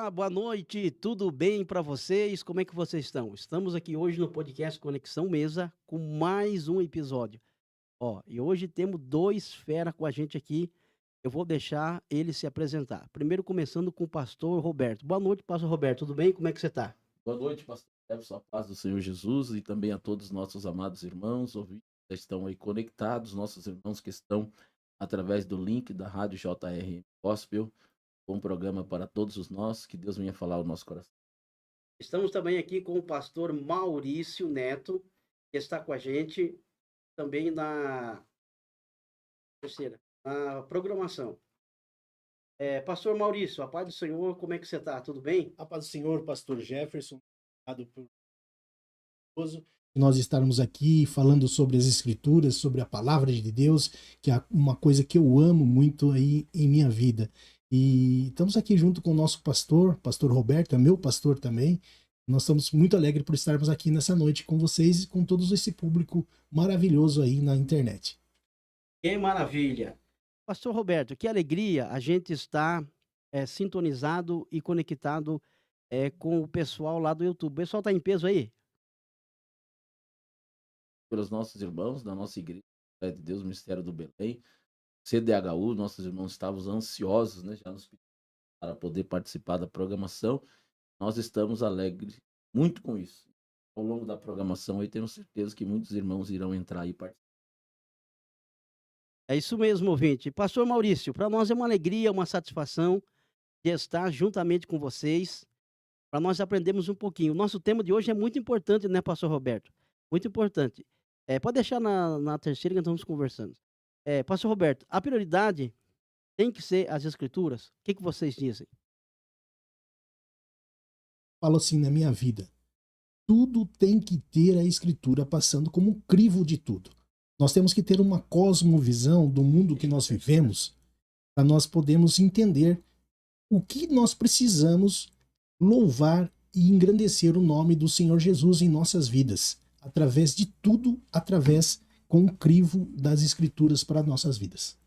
Olá, boa noite, tudo bem para vocês? Como é que vocês estão? Estamos aqui hoje no podcast Conexão Mesa com mais um episódio. E hoje temos dois fera com a gente aqui. Eu vou deixar ele se apresentar. Primeiro começando com o pastor Roberto. Boa noite, pastor Roberto, tudo bem? Como é que você está? Boa noite, pastor Jefferson, a paz do Senhor Jesus e também a todos os nossos amados irmãos, ouvintes que estão aí conectados, nossos irmãos que estão através do link da Rádio JR Gospel, um programa para todos os nós, que Deus venha falar ao nosso coração. Estamos também aqui com o pastor Maurício Neto, que está com a gente também na terceira, na programação. Pastor Maurício, a paz do Senhor, como é que você está? Tudo bem? A paz do Senhor, pastor Jefferson, obrigado por nós estarmos aqui falando sobre as Escrituras, sobre a palavra de Deus, que é uma coisa que eu amo muito aí em minha vida. E estamos aqui junto com o nosso pastor Roberto, é meu pastor também. Nós estamos muito alegres por estarmos aqui nessa noite com vocês e com todo esse público maravilhoso aí na internet. Que maravilha! Pastor Roberto, que alegria a gente estar sintonizado e conectado com o pessoal lá do YouTube. O pessoal está em peso aí? Pelos nossos irmãos da nossa igreja, Fé de Deus, Ministério do Belém, CDHU, nossos irmãos estavam ansiosos, né, já nos pedindo para poder participar da programação. Nós estamos alegres muito com isso. Ao longo da programação, aí tenho certeza que muitos irmãos irão entrar e participar. É isso mesmo, ouvinte. Pastor Maurício, para nós é uma alegria, uma satisfação de estar juntamente com vocês, para nós aprendermos um pouquinho. O nosso tema de hoje é muito importante, né, pastor Roberto? Muito importante. Pode deixar na terceira que nós estamos conversando. Pastor Roberto, a prioridade tem que ser as escrituras? O que vocês dizem? Falo assim na minha vida. Tudo tem que ter a escritura passando como um crivo de tudo. Nós temos que ter uma cosmovisão do mundo que nós vivemos para nós podermos entender o que nós precisamos louvar e engrandecer o nome do Senhor Jesus em nossas vidas, através de tudo, através com o crivo das escrituras para nossas vidas.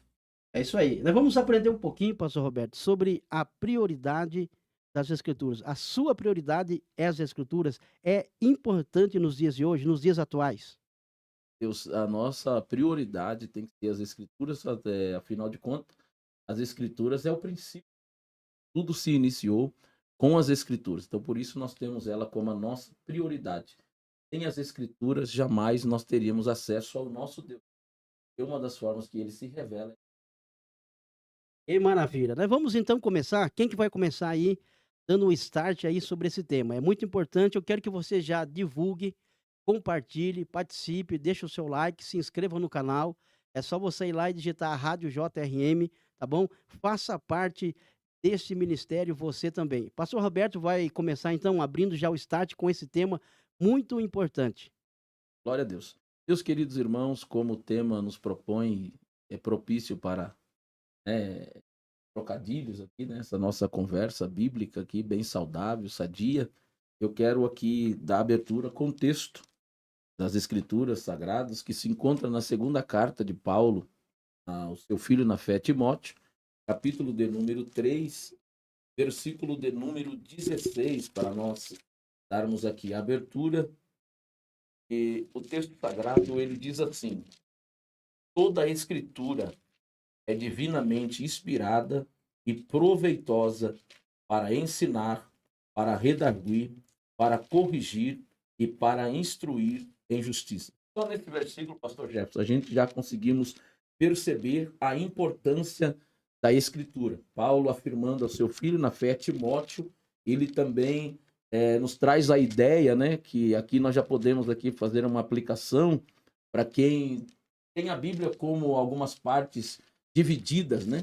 É isso aí. Nós vamos aprender um pouquinho, pastor Roberto, sobre a prioridade das escrituras. A sua prioridade é as escrituras? É importante nos dias de hoje, nos dias atuais? Deus, a nossa prioridade tem que ser as escrituras, afinal de contas, as escrituras é o princípio. Tudo se iniciou com as escrituras. Então, por isso nós temos ela como a nossa prioridade. Sem as escrituras, jamais nós teríamos acesso ao nosso Deus. É uma das formas que ele se revela. Que maravilha. Nós vamos então começar. Quem que vai começar aí, dando um start aí sobre esse tema? É muito importante. Eu quero que você já divulgue, compartilhe, participe, deixe o seu like, se inscreva no canal. É só você ir lá e digitar a Rádio JRM, tá bom? Faça parte desse ministério você também. Pastor Roberto vai começar então abrindo já o start com esse tema muito importante. Glória a Deus. Meus queridos irmãos, como o tema nos propõe, é propício para né, trocadilhos aqui, nessa nossa conversa bíblica aqui, bem saudável, sadia. Eu quero aqui dar abertura com o texto das Escrituras Sagradas que se encontra na segunda carta de Paulo ao seu filho na fé, Timóteo, capítulo de número 3, versículo de número 16, para nós darmos aqui a abertura. E o texto sagrado, ele diz assim: toda a escritura é divinamente inspirada e proveitosa para ensinar, para redarguir, para corrigir e para instruir em justiça. Só nesse versículo, pastor Jefferson, a gente já conseguimos perceber a importância da escritura. Paulo afirmando ao seu filho na fé, Timóteo, ele também nos traz a ideia, né, que aqui nós já podemos aqui fazer uma aplicação para quem tem a Bíblia como algumas partes divididas, né?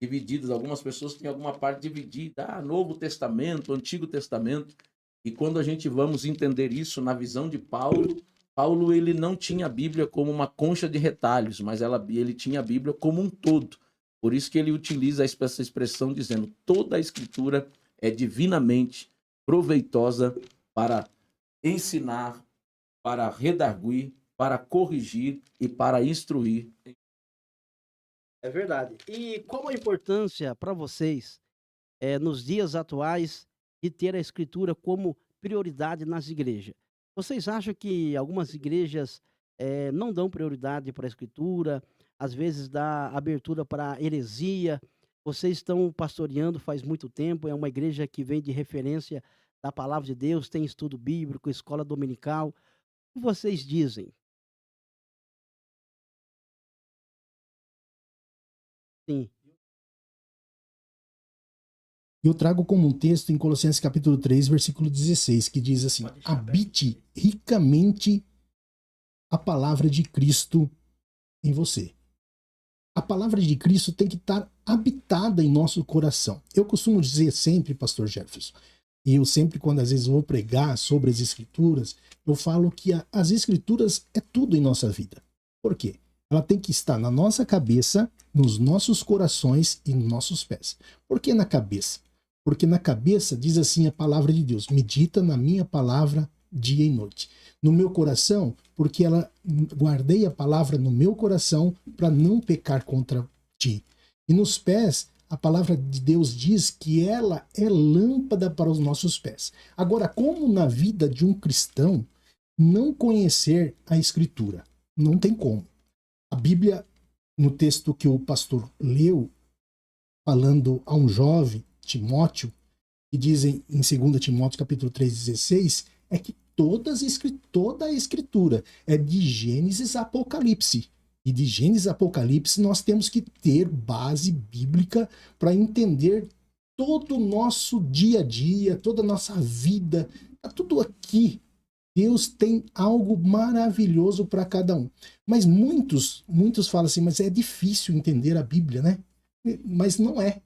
Divididas, algumas pessoas têm alguma parte dividida, Novo Testamento, Antigo Testamento. E quando a gente vamos entender isso na visão de Paulo, Paulo ele não tinha a Bíblia como uma concha de retalhos, mas ele tinha a Bíblia como um todo. Por isso que ele utiliza essa expressão dizendo: toda a Escritura é divinamente proveitosa para ensinar, para redarguir, para corrigir e para instruir. É verdade. E qual a importância para vocês nos dias atuais, de ter a escritura como prioridade nas igrejas. Vocês acham que algumas igrejas não dão prioridade para a escritura, às vezes dá abertura para heresia? Vocês estão pastoreando faz muito tempo, é uma igreja que vem de referência da palavra de Deus, tem estudo bíblico, escola dominical. O que vocês dizem? Sim, Eu trago como um texto em Colossenses capítulo 3, versículo 16, que diz assim: pode deixar aberto. habite ricamente a palavra de Cristo em você. A palavra de Cristo tem que estar habitada em nosso coração. Eu costumo dizer sempre, pastor Jefferson, e eu sempre, quando às vezes vou pregar sobre as escrituras, eu falo que as escrituras é tudo em nossa vida. Por quê? Ela tem que estar na nossa cabeça, nos nossos corações e nos nossos pés. Por que na cabeça? Porque na cabeça diz assim a palavra de Deus: medita na minha palavra dia e noite. No meu coração, porque ela guardei a palavra no meu coração para não pecar contra ti. E nos pés, a palavra de Deus diz que ela é lâmpada para os nossos pés. Agora, como na vida de um cristão não conhecer a Escritura? Não tem como. A Bíblia, no texto que o pastor leu, falando a um jovem, Timóteo, que dizem em 2 Timóteo capítulo 3,16, é que toda a Escritura é de Gênesis a Apocalipse. E de Gênesis a Apocalipse nós temos que ter base bíblica para entender todo o nosso dia a dia, toda a nossa vida. Está tudo aqui. Deus tem algo maravilhoso para cada um. Mas muitos falam assim, mas é difícil entender a Bíblia, né? Mas não é.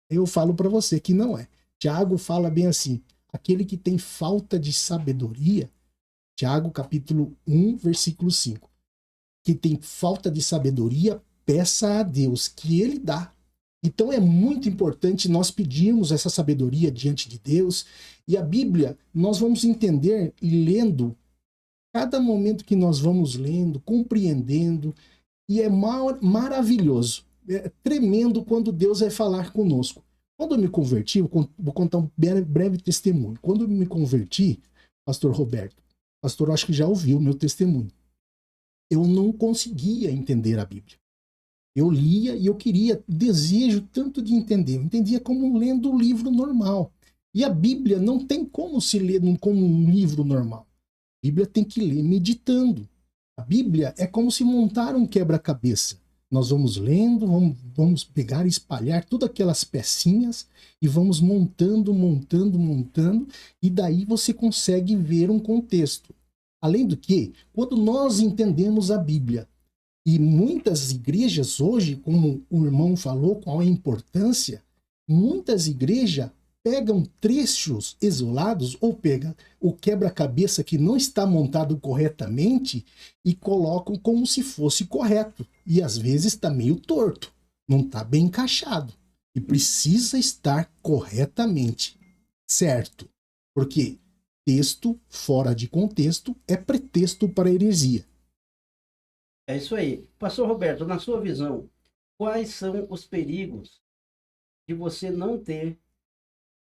Eu falo para você que não é. Tiago fala bem assim: aquele que tem falta de sabedoria, Tiago capítulo 1, versículo 5, que tem falta de sabedoria, peça a Deus, que Ele dá. Então é muito importante nós pedirmos essa sabedoria diante de Deus, e a Bíblia nós vamos entender e lendo, cada momento que nós vamos lendo, compreendendo, e é maravilhoso, é tremendo quando Deus vai falar conosco. Quando eu me converti, vou contar um breve testemunho. Quando eu me converti, pastor Roberto, pastor acho que já ouviu o meu testemunho, eu não conseguia entender a Bíblia. Eu lia e eu queria, desejo tanto de entender. Eu entendia como lendo um livro normal. E a Bíblia não tem como se ler como um livro normal. A Bíblia tem que ler meditando. A Bíblia é como se montar um quebra-cabeça. Nós vamos lendo, vamos pegar e espalhar todas aquelas pecinhas e vamos montando, e daí você consegue ver um contexto. Além do que, quando nós entendemos a Bíblia, e muitas igrejas hoje, como o irmão falou, qual a importância, muitas igrejas pegam trechos isolados ou pegam o quebra-cabeça que não está montado corretamente e colocam como se fosse correto. E às vezes está meio torto, não está bem encaixado. E precisa estar corretamente certo. Porque texto fora de contexto é pretexto para heresia. é isso aí. Pastor Roberto, na sua visão, quais são os perigos de você não ter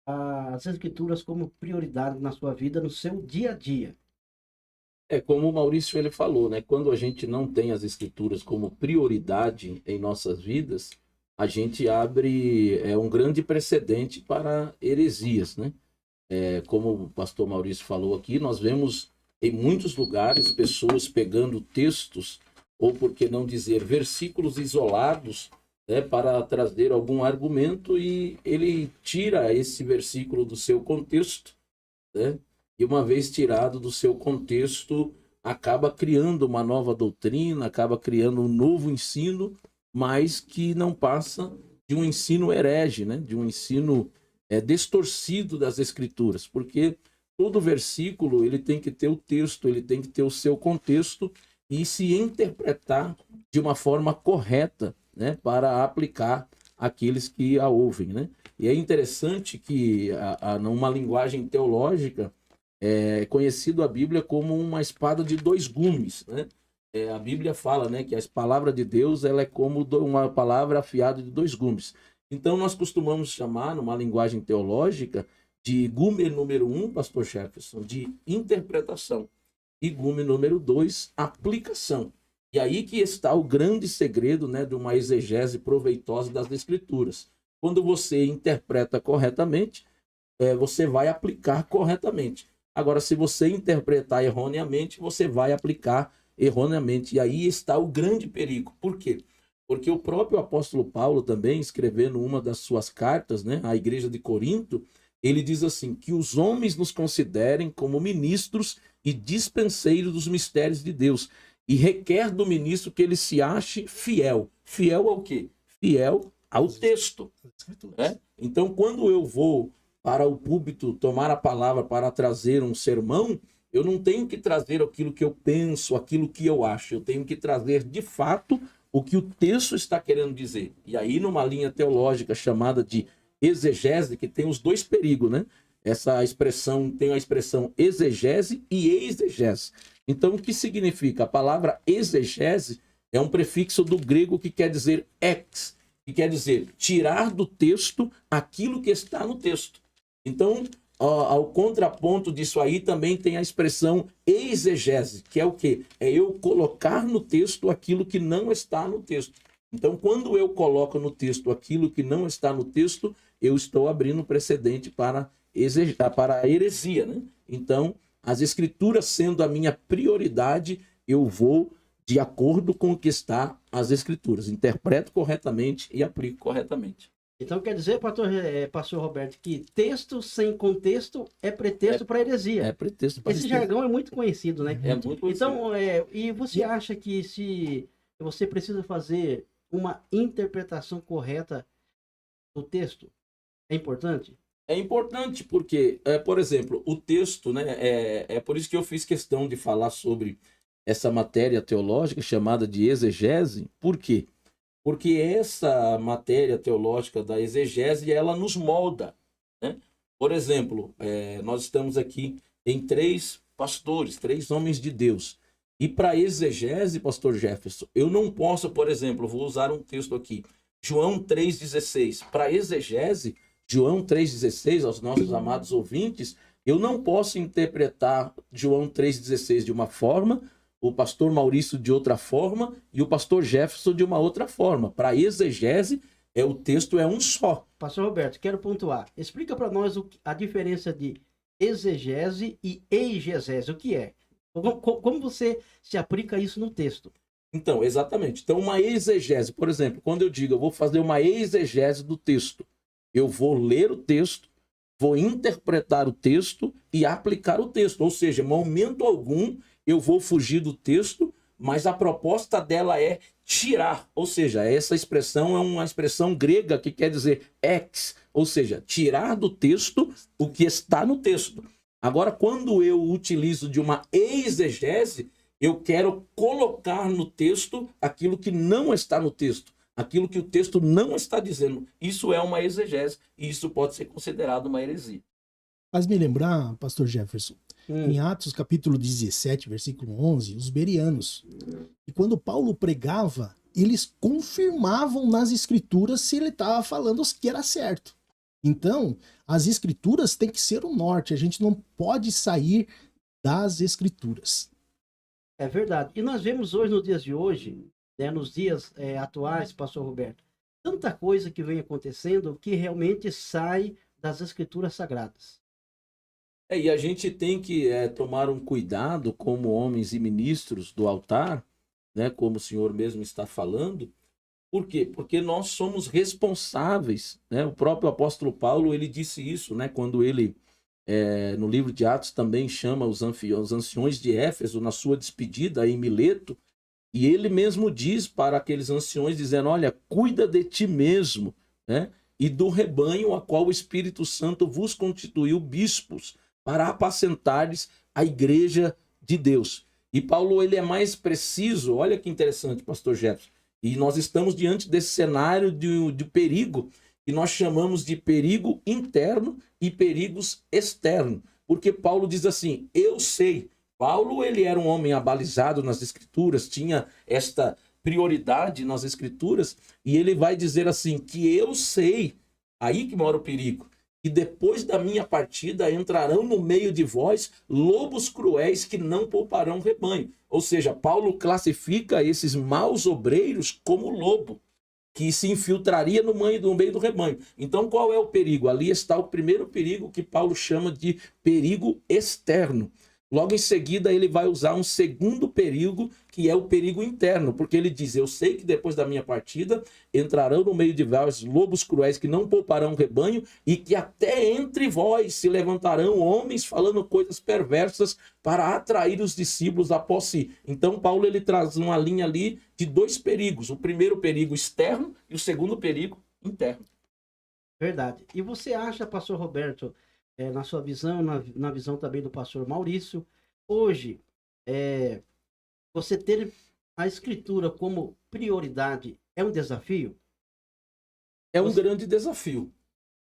as escrituras como prioridade na sua vida, no seu dia a dia? É como o Maurício ele falou, né? Quando a gente não tem as escrituras como prioridade em nossas vidas, a gente abre um grande precedente para heresias, né? Como o pastor Maurício falou aqui, nós vemos em muitos lugares pessoas pegando textos, ou por que não dizer versículos isolados, né, para trazer algum argumento, e ele tira esse versículo do seu contexto, né? E uma vez tirado do seu contexto, acaba criando uma nova doutrina, acaba criando um novo ensino, mas que não passa de um ensino herege, né? De um ensino distorcido das escrituras, porque todo versículo ele tem que ter o texto, ele tem que ter o seu contexto e se interpretar de uma forma correta, né? Para aplicar àqueles que a ouvem, né? E é interessante que numa linguagem teológica é conhecido a Bíblia como uma espada de dois gumes, né? A Bíblia fala, né, que a palavra de Deus ela é como uma palavra afiada de dois gumes. Então, nós costumamos chamar, numa linguagem teológica, de igúmeno número 1, pastor Jefferson, de interpretação. Igúmeno número 2, aplicação. E aí que está o grande segredo, né, de uma exegese proveitosa das Escrituras. Quando você interpreta corretamente, você vai aplicar corretamente. Agora, se você interpretar erroneamente, você vai aplicar erroneamente. E aí está o grande perigo. Por quê? Porque o próprio apóstolo Paulo também, escrevendo uma das suas cartas, né, à igreja de Corinto, ele diz assim, que os homens nos considerem como ministros e dispenseiros dos mistérios de Deus. E requer do ministro que ele se ache fiel. Fiel ao quê? Fiel ao texto. Então, quando eu vou para o púlpito tomar a palavra para trazer um sermão, eu não tenho que trazer aquilo que eu penso, aquilo que eu acho. Eu tenho que trazer, de fato, o que o texto está querendo dizer. E aí, numa linha teológica chamada de exegese, que tem os dois perigos, né? Essa expressão tem a expressão exegese e exegese. Então, o que significa? A palavra exegese é um prefixo do grego que quer dizer ex, que quer dizer tirar do texto aquilo que está no texto. Então, ao contraponto disso aí, também tem a expressão exegese, que é o quê? É eu colocar no texto aquilo que não está no texto. Então, quando eu coloco no texto aquilo que não está no texto, eu estou abrindo precedente para a heresia, né? Então, as Escrituras sendo a minha prioridade, eu vou de acordo com o que está as Escrituras. Interpreto corretamente e aplico corretamente. Então quer dizer, pastor Roberto, que texto sem contexto é pretexto para heresia. É pretexto para Esse jargão é muito conhecido, né? É muito conhecido. Então, e você acha que se você precisa fazer uma interpretação correta do texto, é importante? É importante porque, por exemplo, o texto, né, é por isso que eu fiz questão de falar sobre essa matéria teológica chamada de exegese. Por quê? Porque essa matéria teológica da exegese, ela nos molda, né? Por exemplo, nós estamos aqui em 3 pastores, 3 homens de Deus. E para exegese, pastor Jefferson, eu não posso, por exemplo, vou usar um texto aqui, João 3,16. Para exegese, João 3,16, aos nossos amados ouvintes, eu não posso interpretar João 3,16 de uma forma, o pastor Maurício de outra forma e o pastor Jefferson de uma outra forma. Para exegese, o texto é um só. Pastor Roberto, quero pontuar. Explica para nós a diferença de exegese e eigegese. O que é? Como você se aplica isso no texto? Então, exatamente. Então, uma exegese, por exemplo, quando eu digo eu vou fazer uma exegese do texto, eu vou ler o texto, vou interpretar o texto e aplicar o texto. Ou seja, em momento algum eu vou fugir do texto, mas a proposta dela é tirar. Ou seja, essa expressão é uma expressão grega que quer dizer ex, ou seja, tirar do texto o que está no texto. Agora, quando eu utilizo de uma exegese, eu quero colocar no texto aquilo que não está no texto, aquilo que o texto não está dizendo. Isso é uma exegese e isso pode ser considerado uma heresia. Faz me lembrar, pastor Jefferson, em Atos capítulo 17, versículo 11, os bereanos. E quando Paulo pregava, eles confirmavam nas escrituras se ele estava falando o que era certo. Então, as escrituras têm que ser o norte, a gente não pode sair das escrituras. É verdade. E nós vemos hoje, nos dias de hoje, né, nos dias atuais, pastor Roberto, tanta coisa que vem acontecendo que realmente sai das escrituras sagradas. E a gente tem que tomar um cuidado como homens e ministros do altar, né, como o senhor mesmo está falando. Por quê? Porque nós somos responsáveis, né? O próprio apóstolo Paulo, ele disse isso, né, quando ele, no livro de Atos, também chama os anciões de Éfeso na sua despedida em Mileto, e ele mesmo diz para aqueles anciões, dizendo, olha, cuida de ti mesmo, né, e do rebanho a qual o Espírito Santo vos constituiu bispos, para apacentares a igreja de Deus. E Paulo, ele é mais preciso, olha que interessante, pastor Jefferson, e nós estamos diante desse cenário de perigo, que nós chamamos de perigo interno e perigos externos, porque Paulo diz assim, eu sei, Paulo, ele era um homem abalizado nas escrituras, tinha esta prioridade nas escrituras, e ele vai dizer assim, que eu sei, aí que mora o perigo, que depois da minha partida entrarão no meio de vós lobos cruéis que não pouparão rebanho. Ou seja, Paulo classifica esses maus obreiros como lobo, que se infiltraria no meio do rebanho. Então, qual é o perigo? Ali está o primeiro perigo que Paulo chama de perigo externo. Logo em seguida, ele vai usar um segundo perigo, que é o perigo interno, porque ele diz, eu sei que depois da minha partida entrarão no meio de vós lobos cruéis que não pouparão rebanho e que até entre vós se levantarão homens falando coisas perversas para atrair os discípulos após si. Então, Paulo ele traz uma linha ali de dois perigos, o primeiro perigo externo e o segundo perigo interno. Verdade. E você acha, pastor Roberto, na sua visão, na visão também do pastor Maurício, hoje, você ter a escritura como prioridade é um desafio? É um grande desafio.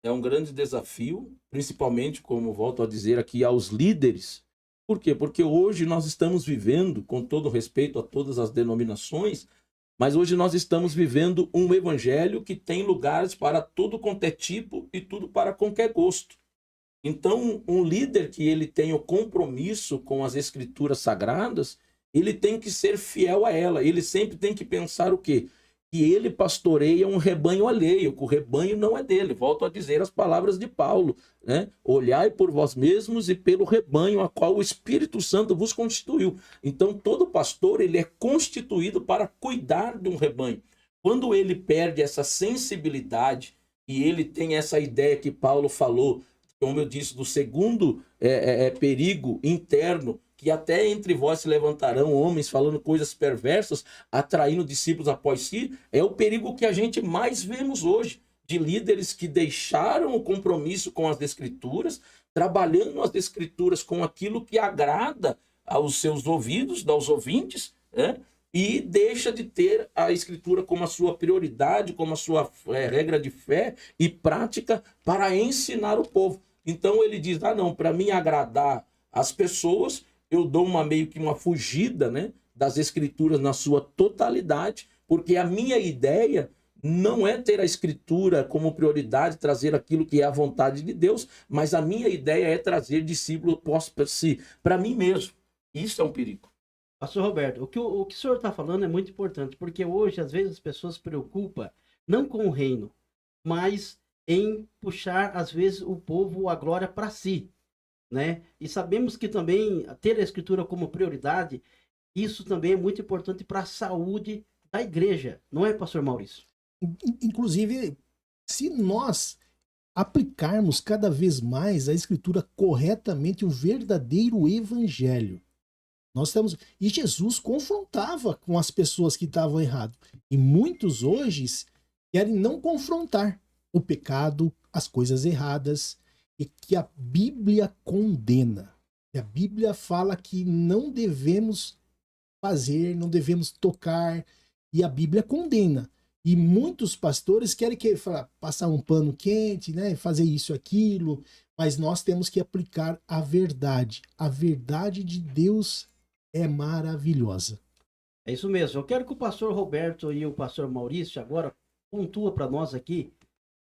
É um grande desafio, principalmente, como volto a dizer aqui, aos líderes. Por quê? Porque hoje nós estamos vivendo, com todo respeito a todas as denominações, mas hoje nós estamos vivendo um evangelho que tem lugares para todo quanto é tipo e tudo para qualquer gosto. Então, um líder que ele tem o compromisso com as escrituras sagradas, ele tem que ser fiel a ela. Ele sempre tem que pensar o quê? Que ele pastoreia um rebanho alheio, que o rebanho não é dele. Volto a dizer as palavras de Paulo, né? Olhai por vós mesmos e pelo rebanho a qual o Espírito Santo vos constituiu. Então, todo pastor ele é constituído para cuidar de um rebanho. Quando ele perde essa sensibilidade e ele tem essa ideia que Paulo falou, como eu disse, do segundo perigo interno, que até entre vós se levantarão homens falando coisas perversas, atraindo discípulos após si, é o perigo que a gente mais vemos hoje, de líderes que deixaram o compromisso com as escrituras, trabalhando as escrituras com aquilo que agrada aos seus ouvidos, aos ouvintes, né? E deixa de ter a escritura como a sua prioridade, como a sua regra de fé e prática para ensinar o povo. Então ele diz, não, para mim agradar as pessoas, eu dou meio que uma fugida, né, das escrituras na sua totalidade, porque a minha ideia não é ter a escritura como prioridade, trazer aquilo que é a vontade de Deus, mas a minha ideia é trazer discípulos para mim mesmo. Isso é um perigo. Pastor Roberto, o que o senhor está falando é muito importante, porque hoje, às vezes, as pessoas se preocupam não com o reino, mas em puxar, às vezes, o povo, a glória para si, né? E sabemos que também ter a escritura como prioridade, isso também é muito importante para a saúde da igreja, não é, pastor Maurício? Inclusive, se nós aplicarmos cada vez mais a escritura corretamente, o verdadeiro evangelho, nós temos... E Jesus confrontava com as pessoas que estavam erradas. E muitos hoje querem não confrontar o pecado, as coisas erradas, e que a Bíblia condena. E a Bíblia fala que não devemos fazer, não devemos tocar, e a Bíblia condena. E muitos pastores querem passar um pano quente, né, fazer isso, aquilo, mas nós temos que aplicar a verdade. A verdade de Deus é maravilhosa. É isso mesmo. Eu quero que o pastor Roberto e o pastor Maurício agora pontua para nós aqui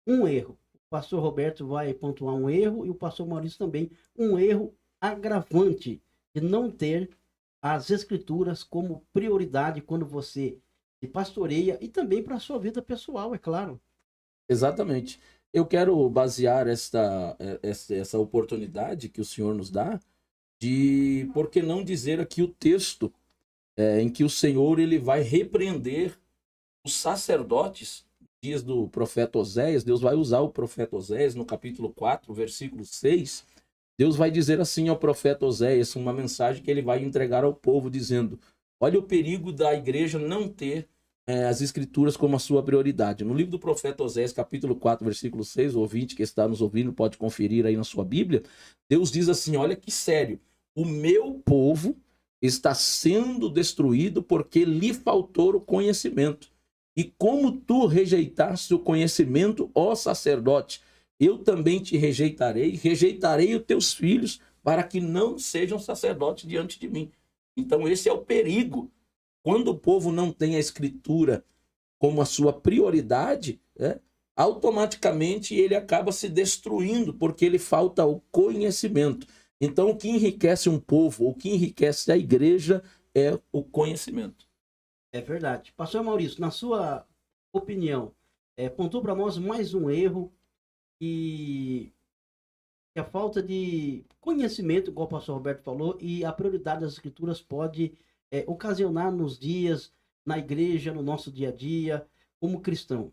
um erro. O pastor Roberto vai pontuar um erro e o pastor Maurício também um erro agravante de não ter as escrituras como prioridade quando você se pastoreia e também para a sua vida pessoal, é claro. Exatamente. Eu quero basear essa oportunidade que o Senhor nos dá de, por que não dizer aqui o texto em que o Senhor ele vai repreender os sacerdotes, dias do profeta Oséias. Deus vai usar o profeta Oséias no capítulo 4, versículo 6. Deus vai dizer assim ao profeta Oséias, uma mensagem que ele vai entregar ao povo, dizendo: olha o perigo da igreja não ter as escrituras como a sua prioridade. No livro do profeta Oséias, capítulo 4, versículo 6, o ouvinte que está nos ouvindo pode conferir aí na sua Bíblia. Deus diz assim, olha que sério, o meu povo está sendo destruído porque lhe faltou o conhecimento. E como tu rejeitaste o conhecimento, ó sacerdote, eu também te rejeitarei os teus filhos para que não sejam sacerdotes diante de mim. Então esse é o perigo Quando o povo não tem a escritura como a sua prioridade, né, automaticamente ele acaba se destruindo, porque ele falta o conhecimento. Então, o que enriquece um povo, o que enriquece a igreja é o conhecimento. É verdade. Pastor Maurício, na sua opinião, pontua para nós mais um erro que a falta de conhecimento, igual o pastor Roberto falou, e a prioridade das escrituras pode ocasionar nos dias, na igreja, no nosso dia a dia, como cristão.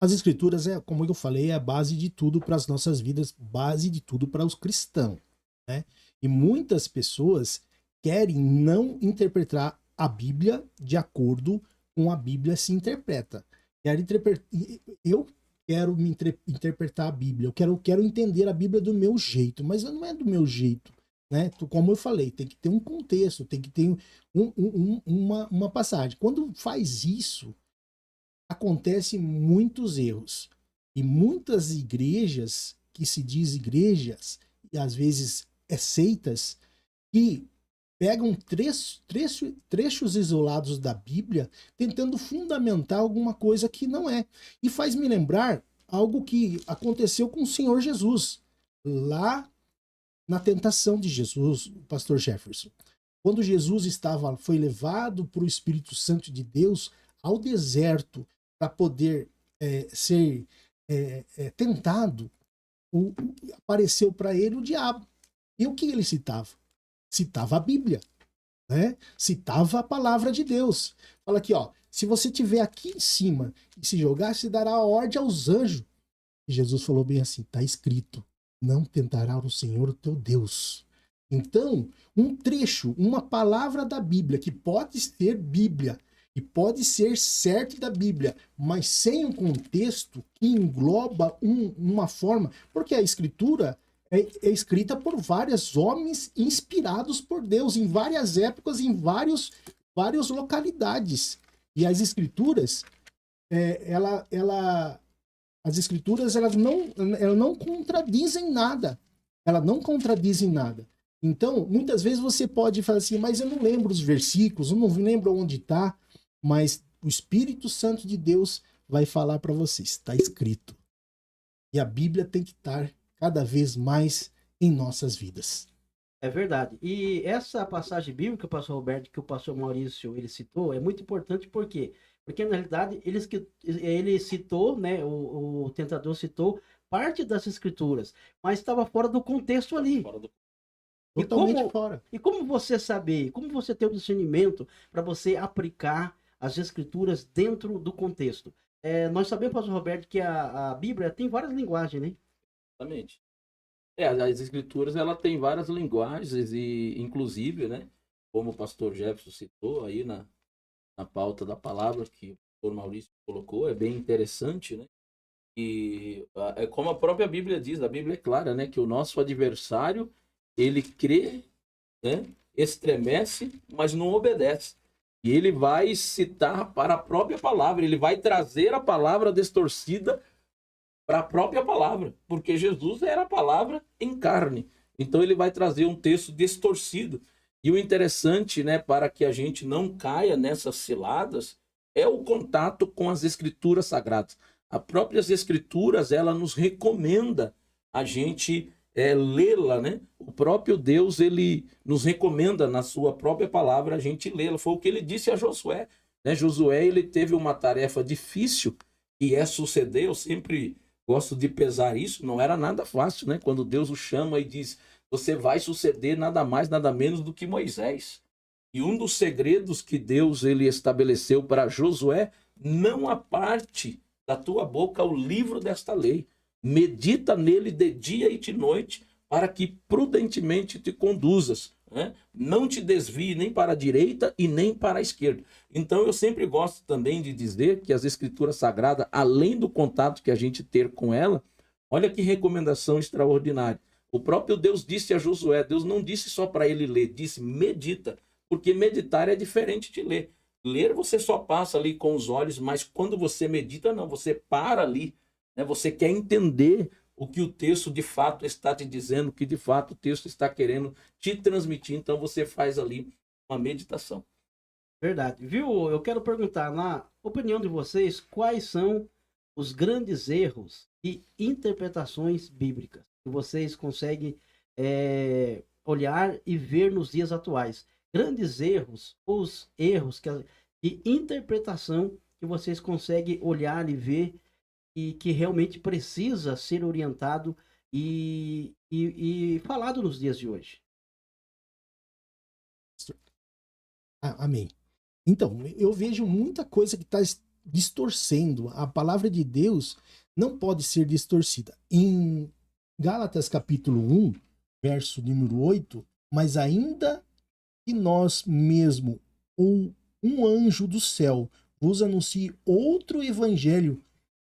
As escrituras, como eu falei, é a base de tudo para as nossas vidas, base de tudo para os cristãos, né? E muitas pessoas querem não interpretar a Bíblia de acordo com a Bíblia se interpreta. Eu quero interpretar a Bíblia, eu quero entender a Bíblia do meu jeito, mas não é do meu jeito, né? Como eu falei, tem que ter um contexto, tem que ter uma passagem. Quando faz isso, acontecem muitos erros. E muitas igrejas, que se diz igrejas, e às vezes seitas, que pegam trechos isolados da Bíblia, tentando fundamentar alguma coisa que não é. E faz me lembrar algo que aconteceu com o Senhor Jesus, lá na tentação de Jesus, o pastor Jefferson. Quando Jesus foi levado para o Espírito Santo de Deus ao deserto para poder ser tentado, apareceu para ele o diabo. E o que ele citava? Citava a Bíblia, né? Citava a palavra de Deus. Fala aqui, ó, se você estiver aqui em cima e se jogar, se dará a ordem aos anjos. E Jesus falou bem assim, está escrito, não tentará o Senhor o teu Deus. Então, um trecho, uma palavra da Bíblia, que pode ser Bíblia, e pode ser certo da Bíblia, mas sem um contexto que engloba uma forma, porque a Escritura é escrita por vários homens inspirados por Deus, em várias épocas, em várias localidades. E as Escrituras, as Escrituras, elas não contradizem nada. Elas não contradizem nada. Então, muitas vezes você pode falar assim, mas eu não lembro os versículos, eu não lembro onde está, mas o Espírito Santo de Deus vai falar para você, está escrito. E a Bíblia tem que estar cada vez mais em nossas vidas. É verdade. E essa passagem bíblica que o pastor Roberto, que o pastor Maurício, ele citou, é muito importante por quê? Porque, na realidade, ele citou, né, o tentador citou parte das escrituras, mas estava fora do contexto ali. Totalmente fora. E como você saber, como você ter o discernimento para você aplicar as escrituras dentro do contexto? Nós sabemos, pastor Roberto, que a Bíblia tem várias linguagens, né? Exatamente. As escrituras, ela tem várias linguagens e, inclusive, né, como o pastor Jefferson citou aí na pauta da palavra que o pastor Maurício colocou, é bem interessante, né? E é como a própria Bíblia diz, a Bíblia é clara, né, que o nosso adversário, ele crê, né, estremece, mas não obedece. E ele vai citar para a própria palavra, ele vai trazer a palavra distorcida para a própria palavra, porque Jesus era a palavra em carne. Então ele vai trazer um texto distorcido. E o interessante, né, para que a gente não caia nessas ciladas, é o contato com as escrituras sagradas. As próprias escrituras, ela nos recomenda a gente lê-la, né? O próprio Deus, ele nos recomenda na sua própria palavra a gente lê-la. Foi o que ele disse a Josué, né? Josué, ele teve uma tarefa difícil e suceder. Eu sempre gosto de pesar isso, não era nada fácil, né? Quando Deus o chama e diz, você vai suceder nada mais, nada menos do que Moisés. E um dos segredos que Deus ele estabeleceu para Josué, não aparte da tua boca o livro desta lei. Medita nele de dia e de noite, para que prudentemente te conduzas, né? Não te desvie nem para a direita e nem para a esquerda. Então eu sempre gosto também de dizer que as escrituras sagradas, além do contato que a gente ter com ela, olha que recomendação extraordinária. O próprio Deus disse a Josué, Deus não disse só para ele ler, disse medita, porque meditar é diferente de ler. Ler você só passa ali com os olhos, mas quando você medita, não, você para ali, né? Você quer entender o que o texto de fato está te dizendo, o que de fato o texto está querendo te transmitir, então você faz ali uma meditação. Verdade. Viu? Eu quero perguntar, na opinião de vocês, quais são os grandes erros e interpretações bíblicas que vocês conseguem olhar e ver nos dias atuais? Grandes erros, os erros de interpretação que vocês conseguem olhar e ver e que realmente precisa ser orientado e falado nos dias de hoje. Amém. Então, eu vejo muita coisa que está distorcendo. A palavra de Deus não pode ser distorcida. Em Gálatas capítulo 1, verso número 8, mas ainda que nós mesmo ou um anjo do céu vos anuncie outro evangelho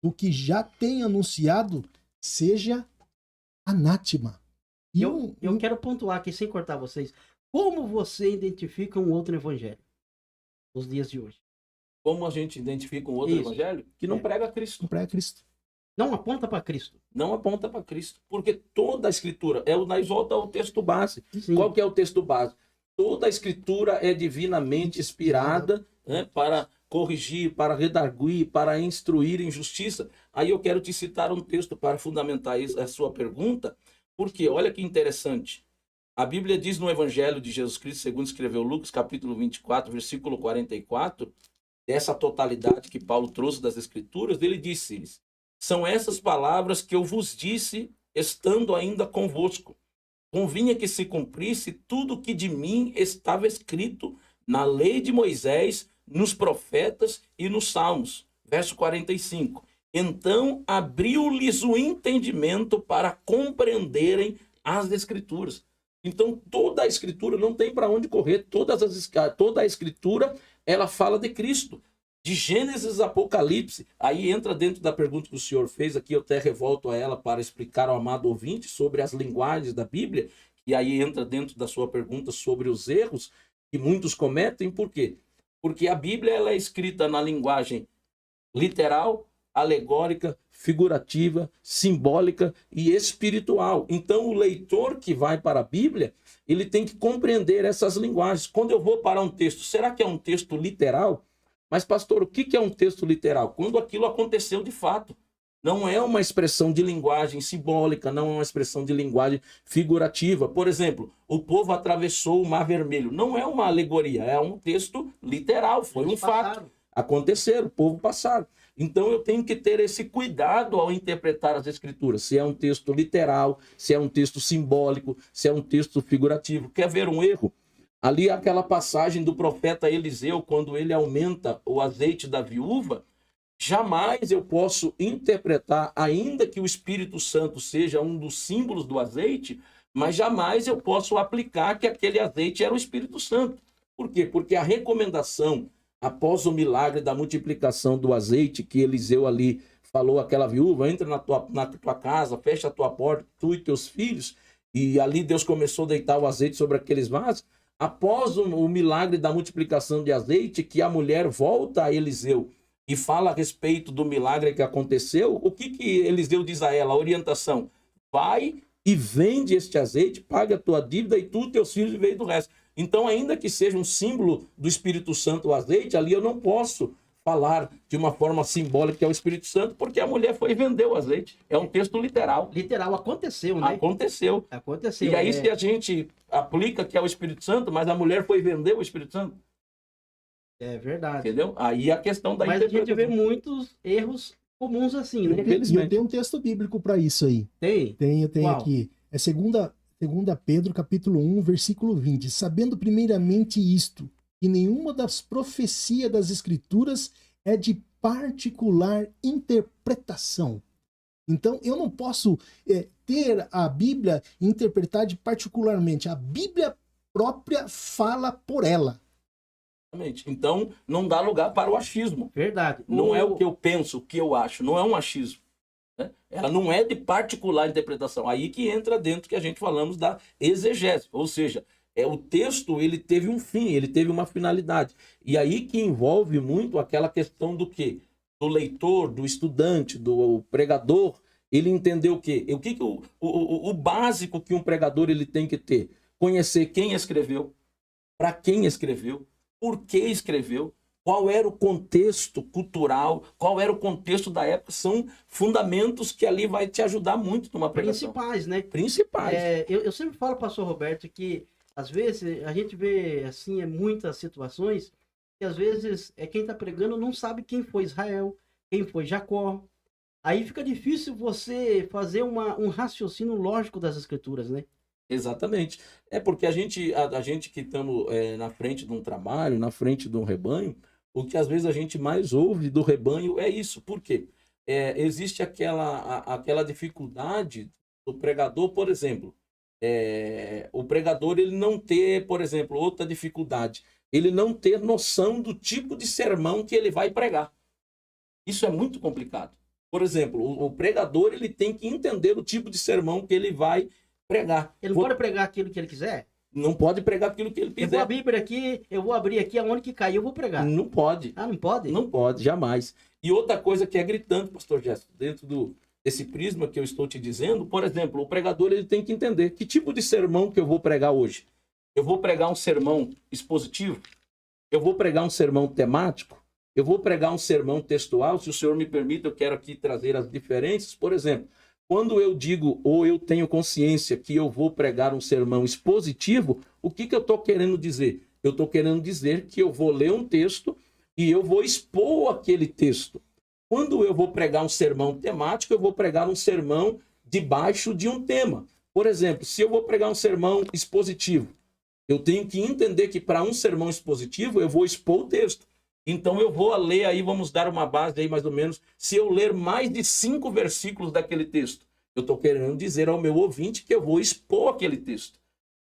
do que já tem anunciado, seja anátema. Eu quero pontuar aqui, sem cortar vocês, como você identifica um outro evangelho nos dias de hoje? Como a gente identifica um outro Isso. evangelho? Que não prega Cristo. Não prega Cristo. Não aponta para Cristo. Não aponta para Cristo. Porque toda a escritura, nós volta ao texto base. Sim. Qual que é o texto base? Toda a escritura é divinamente inspirada, né, para corrigir, para redarguir, para instruir em justiça. Aí eu quero te citar um texto para fundamentar a sua pergunta, porque olha que interessante. A Bíblia diz no Evangelho de Jesus Cristo, segundo escreveu Lucas, capítulo 24, versículo 44, dessa totalidade que Paulo trouxe das Escrituras, ele disse-lhes: são essas palavras que eu vos disse, estando ainda convosco. Convinha que se cumprisse tudo o que de mim estava escrito na lei de Moisés, nos profetas e nos salmos. Verso 45. Então abriu-lhes o entendimento para compreenderem as Escrituras. Então toda a Escritura não tem para onde correr. Toda a Escritura, ela fala de Cristo. De Gênesis a Apocalipse. Aí entra dentro da pergunta que o senhor fez aqui, eu até revolto a ela para explicar ao amado ouvinte sobre as linguagens da Bíblia, e aí entra dentro da sua pergunta sobre os erros que muitos cometem. Por quê? Porque a Bíblia ela é escrita na linguagem literal, alegórica, figurativa, simbólica e espiritual. Então o leitor que vai para a Bíblia, ele tem que compreender essas linguagens. Quando eu vou para um texto, será que é um texto literal? Mas, pastor, o que é um texto literal? Quando aquilo aconteceu de fato. Não é uma expressão de linguagem simbólica, não é uma expressão de linguagem figurativa. Por exemplo, o povo atravessou o Mar Vermelho. Não é uma alegoria, é um texto literal, foi um fato. Aconteceram, o povo passaram. Então eu tenho que ter esse cuidado ao interpretar as Escrituras. Se é um texto literal, se é um texto simbólico, se é um texto figurativo. Quer ver um erro? Ali aquela passagem do profeta Eliseu, quando ele aumenta o azeite da viúva, jamais eu posso interpretar, ainda que o Espírito Santo seja um dos símbolos do azeite, mas jamais eu posso aplicar que aquele azeite era o Espírito Santo. Por quê? Porque a recomendação, após o milagre da multiplicação do azeite, que Eliseu ali falou àquela viúva, entra na tua casa, fecha a tua porta, tu e teus filhos, e ali Deus começou a deitar o azeite sobre aqueles vasos. Após o milagre da multiplicação de azeite, que a mulher volta a Eliseu e fala a respeito do milagre que aconteceu, o que Eliseu diz a ela? A orientação: vai e vende este azeite, paga a tua dívida e tu e teus filhos vivem do resto. Então, ainda que seja um símbolo do Espírito Santo o azeite, ali eu não posso falar de uma forma simbólica que é o Espírito Santo, porque a mulher foi vender o azeite. É um texto literal. Literal, aconteceu, né? Aconteceu. Aconteceu. E aí se a gente aplica que é o Espírito Santo, mas a mulher foi vender o Espírito Santo. É verdade. Entendeu? Aí a questão da Mas a gente vê muitos erros comuns assim, né? E eu tenho um texto bíblico para isso aí. Tem? Tenho Qual? aqui. É 2 Pedro, capítulo 1, versículo 20. Sabendo primeiramente isto, que nenhuma das profecias das Escrituras é de particular interpretação. Então, eu não posso ter a Bíblia interpretada particularmente. A Bíblia própria fala por ela. Então, não dá lugar para o achismo. Verdade. Não é o que eu penso, o que eu acho. Não é um achismo. Né? Ela não é de particular interpretação. Aí que entra dentro que a gente falamos da exegese. Ou seja, o texto ele teve um fim, ele teve uma finalidade. E aí que envolve muito aquela questão do quê? Do leitor, do estudante, do pregador. Ele entendeu o quê? O básico que um pregador ele tem que ter? Conhecer quem escreveu, para quem escreveu, por que escreveu, qual era o contexto cultural, qual era o contexto da época. São fundamentos que ali vai te ajudar muito numa pregação. Principais, né? Principais. Eu sempre falo, pastor Roberto, que às vezes a gente vê assim, muitas situações que às vezes quem está pregando não sabe quem foi Israel, quem foi Jacó. Aí fica difícil você fazer um raciocínio lógico das escrituras, né? Exatamente. É porque a gente que estamos na frente de um trabalho, na frente de um rebanho, o que às vezes a gente mais ouve do rebanho é isso. Por quê? Existe aquela dificuldade do pregador, por exemplo. O pregador ele não ter, por exemplo, outra dificuldade, ele não ter noção do tipo de sermão que ele vai pregar. Isso é muito complicado. Por exemplo, o pregador ele tem que entender o tipo de sermão que ele vai pregar. Ele não pode pregar aquilo que ele quiser? Não pode pregar aquilo que ele quiser. Eu vou a Bíblia aqui, eu vou abrir aqui, aonde que cair eu vou pregar. Não pode. Ah, não pode? Não pode, jamais. E outra coisa que é gritante, pastor Gerson, dentro desse prisma que eu estou te dizendo, por exemplo, o pregador ele tem que entender que tipo de sermão que eu vou pregar hoje. Eu vou pregar um sermão expositivo? Eu vou pregar um sermão temático? Eu vou pregar um sermão textual? Se o senhor me permite, eu quero aqui trazer as diferenças. Por exemplo, quando eu digo ou eu tenho consciência que eu vou pregar um sermão expositivo, o que eu estou querendo dizer? Eu estou querendo dizer que eu vou ler um texto e eu vou expor aquele texto. Quando eu vou pregar um sermão temático, eu vou pregar um sermão debaixo de um tema. Por exemplo, se eu vou pregar um sermão expositivo, eu tenho que entender que para um sermão expositivo eu vou expor o texto. Então eu vou ler aí, vamos dar uma base aí mais ou menos, se eu ler mais de 5 versículos daquele texto, eu estou querendo dizer ao meu ouvinte que eu vou expor aquele texto.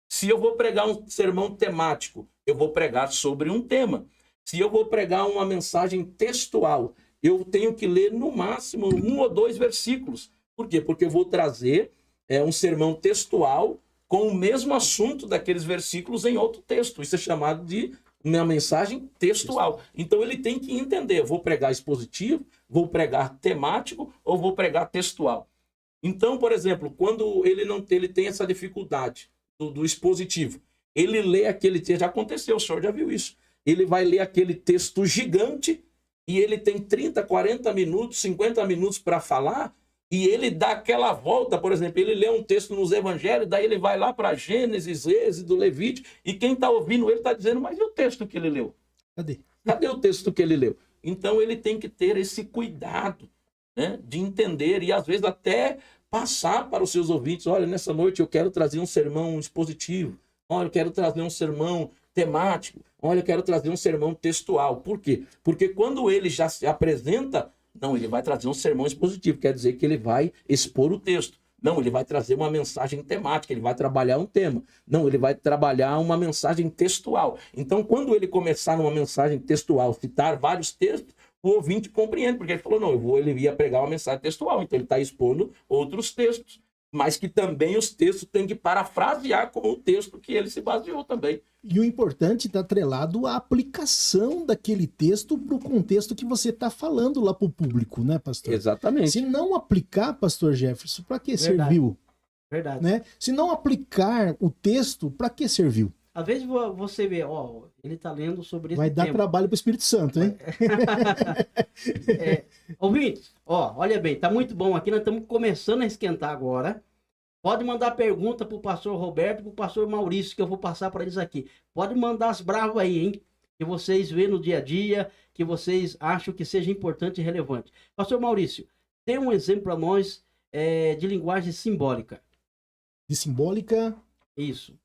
Se eu vou pregar um sermão temático, eu vou pregar sobre um tema. Se eu vou pregar uma mensagem textual, eu tenho que ler no máximo 1 ou 2 versículos. Por quê? Porque eu vou trazer um sermão textual com o mesmo assunto daqueles versículos em outro texto. Isso é chamado de uma mensagem textual. Então ele tem que entender, eu vou pregar expositivo, vou pregar temático ou vou pregar textual. Então, por exemplo, quando ele tem essa dificuldade do expositivo, ele lê aquele texto, já aconteceu, o senhor já viu isso. Ele vai ler aquele texto gigante e ele tem 30, 40 minutos, 50 minutos para falar e ele dá aquela volta, por exemplo, ele lê um texto nos evangelhos, daí ele vai lá para Gênesis, Êxodo, Levítico, e quem está ouvindo ele está dizendo, mas e o texto que ele leu? Cadê o texto que ele leu? Então ele tem que ter esse cuidado, né, de entender e às vezes até passar para os seus ouvintes, olha, nessa noite eu quero trazer um sermão expositivo, olha, eu quero trazer um sermão temático, olha, eu quero trazer um sermão textual. Por quê? Porque quando ele já se apresenta, não, ele vai trazer um sermão expositivo, quer dizer que ele vai expor o texto. Não, ele vai trazer uma mensagem temática, ele vai trabalhar um tema. Não, ele vai trabalhar uma mensagem textual. Então, quando ele começar numa mensagem textual, citar vários textos, o ouvinte compreende, porque ele falou, não, ele ia pregar uma mensagem textual, então ele está expondo outros textos, mas que também os textos têm que parafrasear com o texto que ele se baseou também. E o importante está atrelado à aplicação daquele texto para o contexto que você está falando lá para o público, né, pastor? Exatamente. Se não aplicar, pastor Jefferson, para que serviu? Verdade. Né? Se não aplicar o texto, para que serviu? Às vezes você vê, ele está lendo sobre esse Vai dar trabalho para o Espírito Santo, hein? Ouvintes, olha bem, tá muito bom aqui, nós estamos começando a esquentar agora. Pode mandar pergunta pro pastor Roberto e pro pastor Maurício, que eu vou passar para eles aqui. Pode mandar as bravas aí, hein? Que vocês vê no dia a dia, que vocês acham que seja importante e relevante. Pastor Maurício, tem um exemplo para nós de linguagem simbólica. De simbólica? Isso.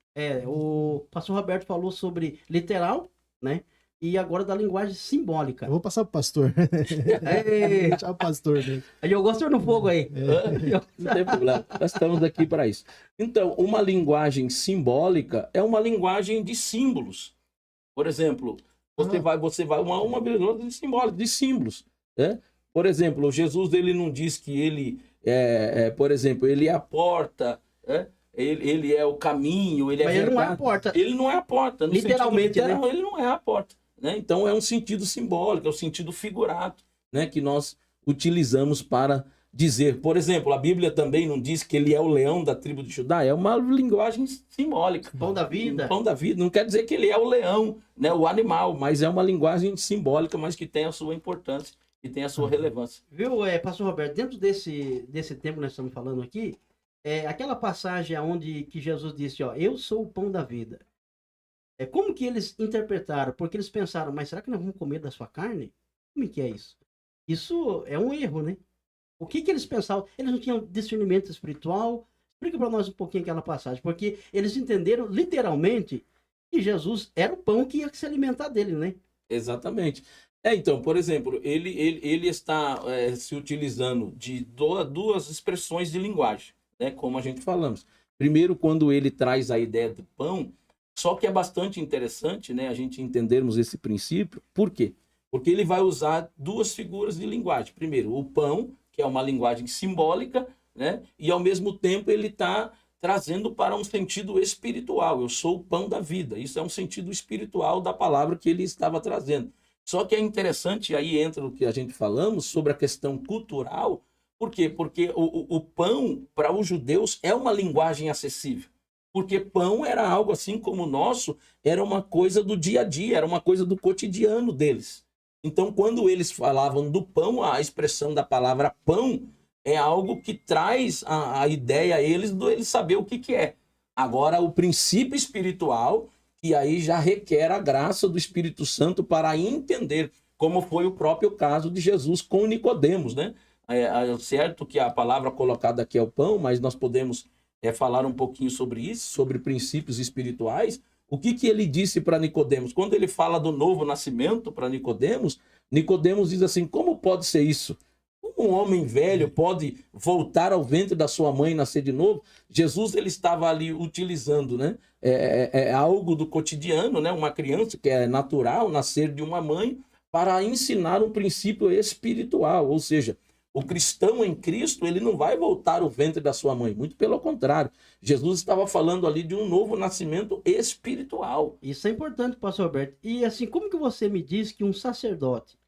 O pastor Roberto falou sobre literal, né? E agora da linguagem simbólica. Eu vou passar pro pastor. Deixar o pastor, né? Eu gosto no fogo aí. Não tem problema. Nós estamos aqui para isso. Então, uma linguagem simbólica é uma linguagem de símbolos. Por exemplo, você vai uma linguagem simbólica, de símbolos. Né? Por exemplo, Jesus ele não diz que ele por exemplo, ele é a porta, né? Ele é o caminho, ele é a verdade. Ele não é a porta. Ele não é a porta. Literalmente, né? Ele não é a porta. Né? Então é um sentido simbólico, é um sentido figurado, né? Que nós utilizamos para dizer. Por exemplo, a Bíblia também não diz que ele é o leão da tribo de Judá, é uma linguagem simbólica. Pão da vida. Pão da vida. Não quer dizer que ele é o leão, né, o animal, mas é uma linguagem simbólica, mas que tem a sua importância e tem a sua relevância. Viu, pastor Roberto, dentro desse tempo que nós estamos falando aqui, aquela passagem onde que Jesus disse, ó, eu sou o pão da vida. Como que eles interpretaram? Porque eles pensaram, mas será que nós vamos comer da sua carne? Como que é isso? Isso é um erro, né? O que que eles pensavam? Eles não tinham discernimento espiritual? Explica para nós um pouquinho aquela passagem, porque eles entenderam literalmente que Jesus era o pão que ia se alimentar dele, né? Exatamente. Então, por exemplo, ele está se utilizando de duas expressões de linguagem, né, como a gente falamos. Primeiro, quando ele traz a ideia do pão, só que é bastante interessante, né, a gente entendermos esse princípio. Por quê? Porque ele vai usar duas figuras de linguagem. Primeiro, o pão, que é uma linguagem simbólica, né, e ao mesmo tempo ele está trazendo para um sentido espiritual. Eu sou o pão da vida. Isso é um sentido espiritual da palavra que ele estava trazendo. Só que é interessante, aí entra o que a gente falamos sobre a questão cultural. Por quê? Porque o pão, para os judeus, é uma linguagem acessível. Porque pão era algo assim como o nosso, era uma coisa do dia a dia, era uma coisa do cotidiano deles. Então, quando eles falavam do pão, a expressão da palavra pão é algo que traz a ideia a eles de eles saber o que é. Agora, o princípio espiritual, que aí já requer a graça do Espírito Santo para entender, como foi o próprio caso de Jesus com Nicodemos, né? É certo que a palavra colocada aqui é o pão, mas nós podemos falar um pouquinho sobre isso, sobre princípios espirituais. O que ele disse para Nicodemos? Quando ele fala do novo nascimento para Nicodemos, Nicodemos diz assim, como pode ser isso? Como um homem velho pode voltar ao ventre da sua mãe e nascer de novo? Jesus ele estava ali utilizando, né, algo do cotidiano, né, uma criança que é natural nascer de uma mãe, para ensinar um princípio espiritual. Ou seja, o cristão em Cristo ele não vai voltar ao ventre da sua mãe, muito pelo contrário. Jesus estava falando ali de um novo nascimento espiritual. Isso é importante, pastor Roberto. E assim, como que você me diz que um sacerdote,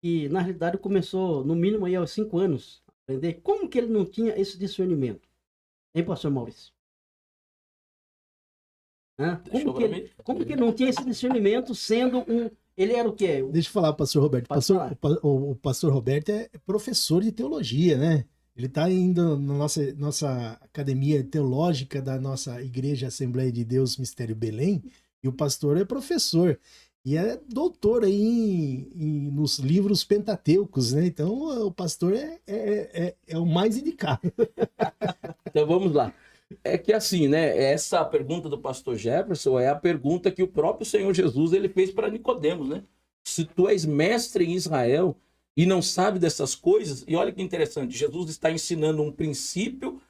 que na realidade começou no mínimo aí aos 5 anos a aprender, como que ele não tinha esse discernimento? Hein, pastor Maurício? Como que ele não tinha esse discernimento sendo um... Ele era o quê? Deixa eu falar, pastor Roberto. O pastor Roberto é professor de teologia, né? Ele está indo na nossa academia teológica da nossa Igreja Assembleia de Deus Mistério Belém, e o pastor é professor. E é doutor aí nos livros pentateucos, né? Então o pastor é o mais indicado. Então vamos lá. É que assim, né? Essa pergunta do pastor Jefferson é a pergunta que o próprio Senhor Jesus ele fez para Nicodemos, né? Se tu és mestre em Israel e não sabe dessas coisas, e olha que interessante, Jesus está ensinando um princípio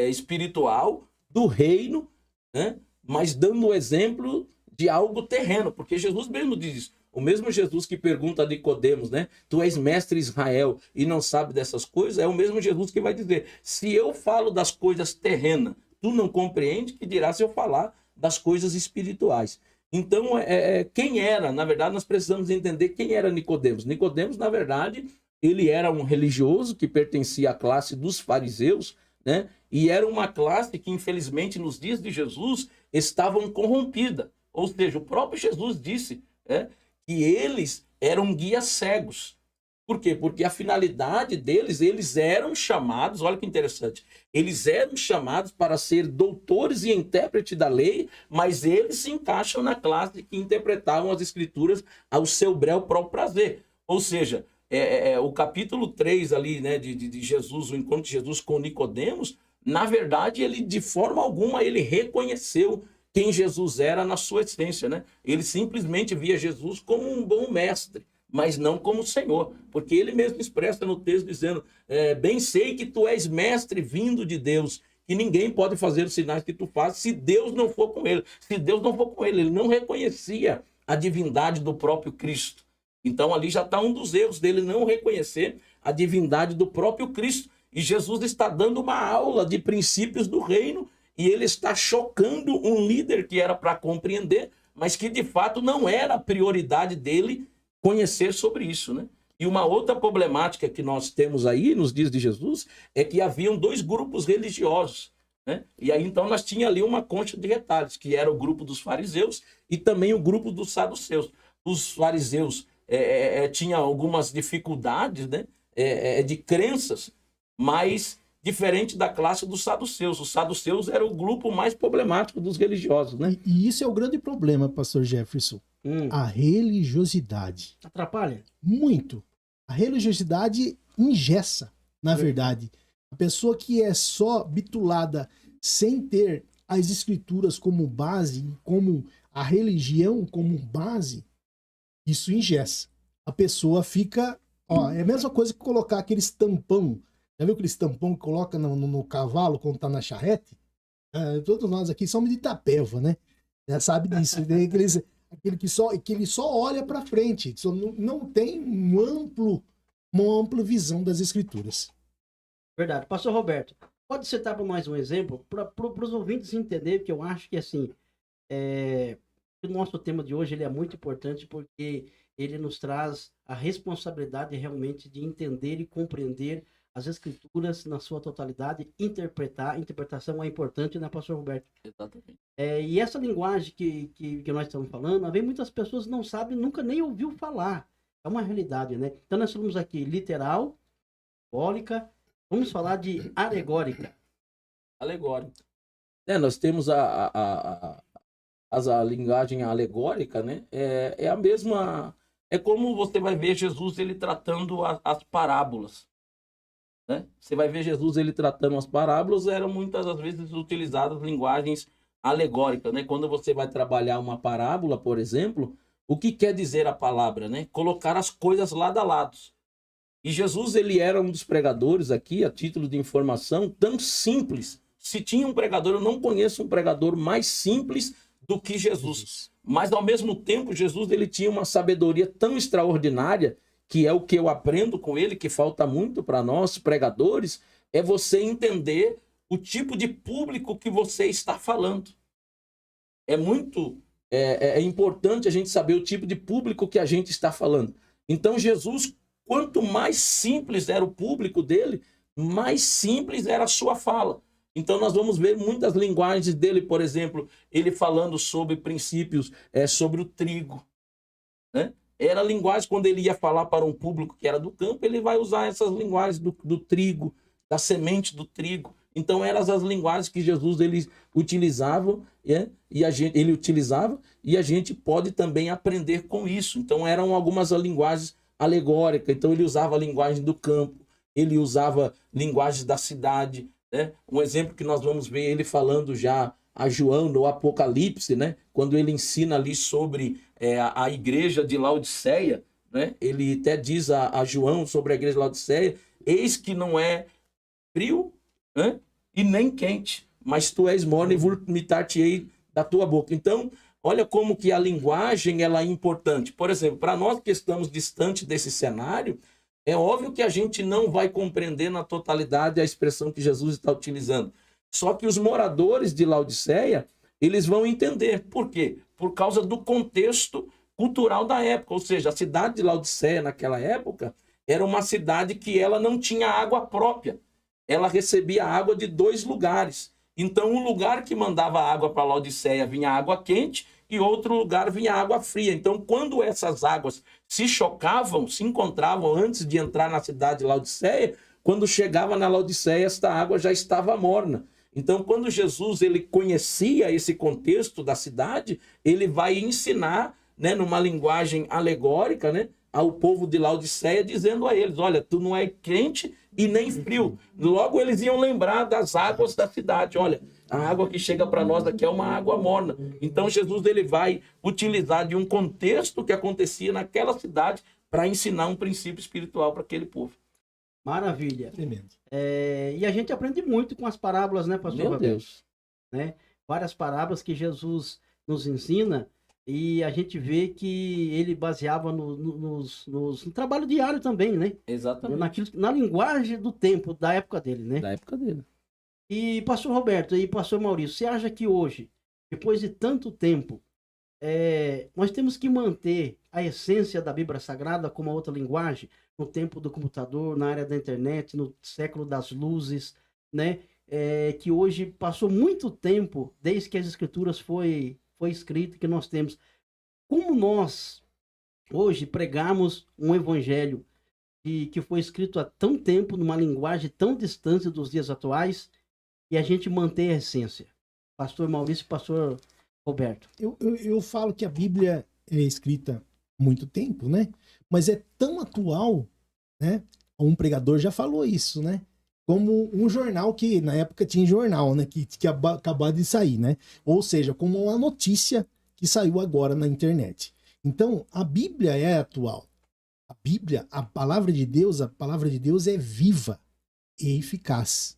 espiritual do reino, né? Mas dando o exemplo de algo terreno, porque Jesus mesmo diz isso. O mesmo Jesus que pergunta a Nicodemos, né? Tu és mestre em Israel e não sabe dessas coisas, é o mesmo Jesus que vai dizer, se eu falo das coisas terrenas, tu não compreende, que dirá se eu falar das coisas espirituais. Então, quem era? Na verdade, nós precisamos entender quem era Nicodemos. Nicodemos, na verdade, ele era um religioso que pertencia à classe dos fariseus, né? E era uma classe que, infelizmente, nos dias de Jesus, estavam corrompida. Ou seja, o próprio Jesus disse que eles eram guias cegos. Por quê? Porque a finalidade deles, eles eram chamados, olha que interessante, eles eram chamados para ser doutores e intérpretes da lei, mas eles se encaixam na classe que interpretavam as escrituras ao seu bel próprio prazer. Ou seja, o capítulo 3 ali, né, de Jesus, o encontro de Jesus com Nicodemos, na verdade, ele de forma alguma ele reconheceu quem Jesus era na sua essência, né? Ele simplesmente via Jesus como um bom mestre, mas não como Senhor, porque ele mesmo expressa no texto dizendo, bem sei que tu és mestre vindo de Deus, que ninguém pode fazer os sinais que tu fazes se Deus não for com ele. Se Deus não for com ele, ele não reconhecia a divindade do próprio Cristo. Então ali já está um dos erros dele, não reconhecer a divindade do próprio Cristo. E Jesus está dando uma aula de princípios do reino, e ele está chocando um líder que era para compreender, mas que de fato não era a prioridade dele conhecer sobre isso, né? E uma outra problemática que nós temos aí nos dias de Jesus é que haviam dois grupos religiosos, né? E aí então nós tínhamos ali uma concha de retalhos, que era o grupo dos fariseus e também o grupo dos saduceus. Os fariseus tinham algumas dificuldades, né? De crenças, mas diferente da classe dos saduceus. Os saduceus eram o grupo mais problemático dos religiosos, né? E isso é o grande problema, pastor Jefferson. A religiosidade. Atrapalha? Muito. A religiosidade engessa, na verdade. A pessoa que é só bitulada sem ter as escrituras como base, como a religião como base, isso engessa. A pessoa fica... Ó, é a mesma coisa que colocar aquele tampão. Já viu aquele tampão que coloca no cavalo quando tá na charrete? Todos nós aqui somos de Itapeva, né? Já sabe disso. Aquele que ele só olha para frente, só não tem uma ampla visão das escrituras. Verdade. Pastor Roberto, pode citar para mais um exemplo? Para os ouvintes entenderem, que eu acho que assim, o nosso tema de hoje ele é muito importante porque ele nos traz a responsabilidade realmente de entender e compreender as escrituras na sua totalidade, interpretar. A interpretação é importante, né, pastor Roberto? Exatamente. E essa linguagem que nós estamos falando, às vezes muitas pessoas não sabem, nunca nem ouviu falar. É uma realidade, né? Então nós falamos aqui literal, simbólica, vamos falar de alegórica. Alegórica. Nós temos a linguagem alegórica, né? É a mesma... É como você vai ver Jesus ele tratando as parábolas. Né? Você vai ver Jesus ele tratando as parábolas, eram muitas das vezes utilizadas linguagens alegóricas, né? Quando você vai trabalhar uma parábola, por exemplo, o que quer dizer a palavra, né? Colocar as coisas lado a lado. E Jesus ele era um dos pregadores aqui, a título de informação, tão simples. Se tinha um pregador, eu não conheço um pregador mais simples do que Jesus. Mas ao mesmo tempo, Jesus ele tinha uma sabedoria tão extraordinária, que é o que eu aprendo com ele, que falta muito para nós, pregadores, é você entender o tipo de público que você está falando. É muito importante a gente saber o tipo de público que a gente está falando. Então, Jesus, quanto mais simples era o público dele, mais simples era a sua fala. Então, nós vamos ver muitas linguagens dele, por exemplo, ele falando sobre princípios, sobre o trigo, né? Era a linguagem, quando ele ia falar para um público que era do campo, ele vai usar essas linguagens do trigo, da semente do trigo. Então, eram as linguagens que Jesus ele utilizava, ele utilizava, e a gente pode também aprender com isso. Então, eram algumas linguagens alegóricas. Então, ele usava a linguagem do campo, ele usava linguagens da cidade, né? Um exemplo que nós vamos ver ele falando já a João no Apocalipse, né? Quando ele ensina ali sobre a igreja de Laodiceia, né? Ele até diz a João sobre a igreja de Laodiceia: eis que não é frio, né? E nem quente, mas tu és morno e vomitar-te-ei da tua boca. Então, olha como que a linguagem ela é importante. Por exemplo, para nós que estamos distante desse cenário, é óbvio que a gente não vai compreender na totalidade a expressão que Jesus está utilizando. Só que os moradores de Laodiceia, eles vão entender. Por quê? Por causa do contexto cultural da época. Ou seja, a cidade de Laodiceia, naquela época, era uma cidade que ela não tinha água própria. Ela recebia água de 2 lugares. Então, um lugar que mandava água para Laodiceia vinha água quente e outro lugar vinha água fria. Então, quando essas águas se chocavam, se encontravam antes de entrar na cidade de Laodiceia, quando chegava na Laodiceia, esta água já estava morna. Então, quando Jesus ele conhecia esse contexto da cidade, ele vai ensinar, né, numa linguagem alegórica, né, ao povo de Laodiceia, dizendo a eles: olha, tu não é quente e nem frio. Logo eles iam lembrar das águas da cidade. Olha, a água que chega para nós aqui é uma água morna. Então Jesus ele vai utilizar de um contexto que acontecia naquela cidade para ensinar um princípio espiritual para aquele povo. Maravilha. Tremendo. E a gente aprende muito com as parábolas, né, pastor? Meu Deus. Né? Várias parábolas que Jesus nos ensina, e a gente vê que ele baseava no trabalho diário também, né? Exatamente. Na linguagem do tempo, da época dele, né? Da época dele. E pastor Roberto e pastor Maurício, você acha que hoje, depois de tanto tempo, nós temos que manter a essência da Bíblia Sagrada como a outra linguagem, no tempo do computador, na área da internet, no século das luzes, né? Que hoje passou muito tempo desde que as Escrituras foi escrito, que nós temos. Como nós hoje pregamos um evangelho que foi escrito há tão tempo, numa linguagem tão distante dos dias atuais, e a gente mantém a essência. Pastor Maurício e pastor Roberto. Eu falo que a Bíblia é escrita há muito tempo, né? Mas é tão atual, né? Um pregador já falou isso, né? Como um jornal que, na época tinha jornal, né? Que acabou de sair, né? Ou seja, como uma notícia que saiu agora na internet. Então, a Bíblia é atual. A Bíblia, a palavra de Deus é viva e eficaz.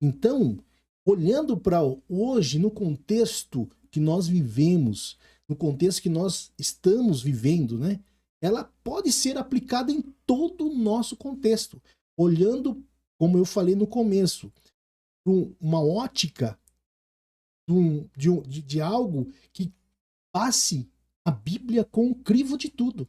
Então, olhando para hoje, no contexto que nós vivemos, no contexto que nós estamos vivendo, né? Ela pode ser aplicada em todo o nosso contexto. Olhando, como eu falei no começo, uma ótica de algo que passe a Bíblia com o crivo de tudo.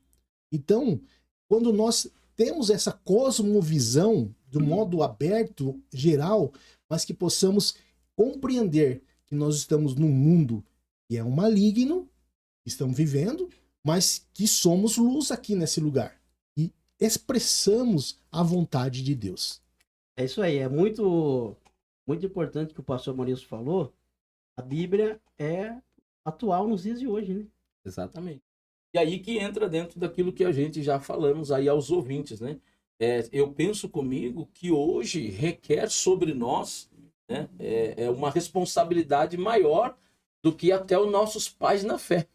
Então, quando nós temos essa cosmovisão do modo aberto, geral, mas que possamos compreender que nós estamos num mundo que é um maligno, que estamos vivendo, mas que somos luz aqui nesse lugar. E expressamos a vontade de Deus. É isso aí, é muito importante que o pastor Maurício falou. A Bíblia é atual nos dias de hoje, né? Exatamente. E aí que entra dentro daquilo que a gente já falamos aí aos ouvintes, né? Eu penso comigo que hoje requer sobre nós, né, uma responsabilidade maior do que até os nossos pais na fé.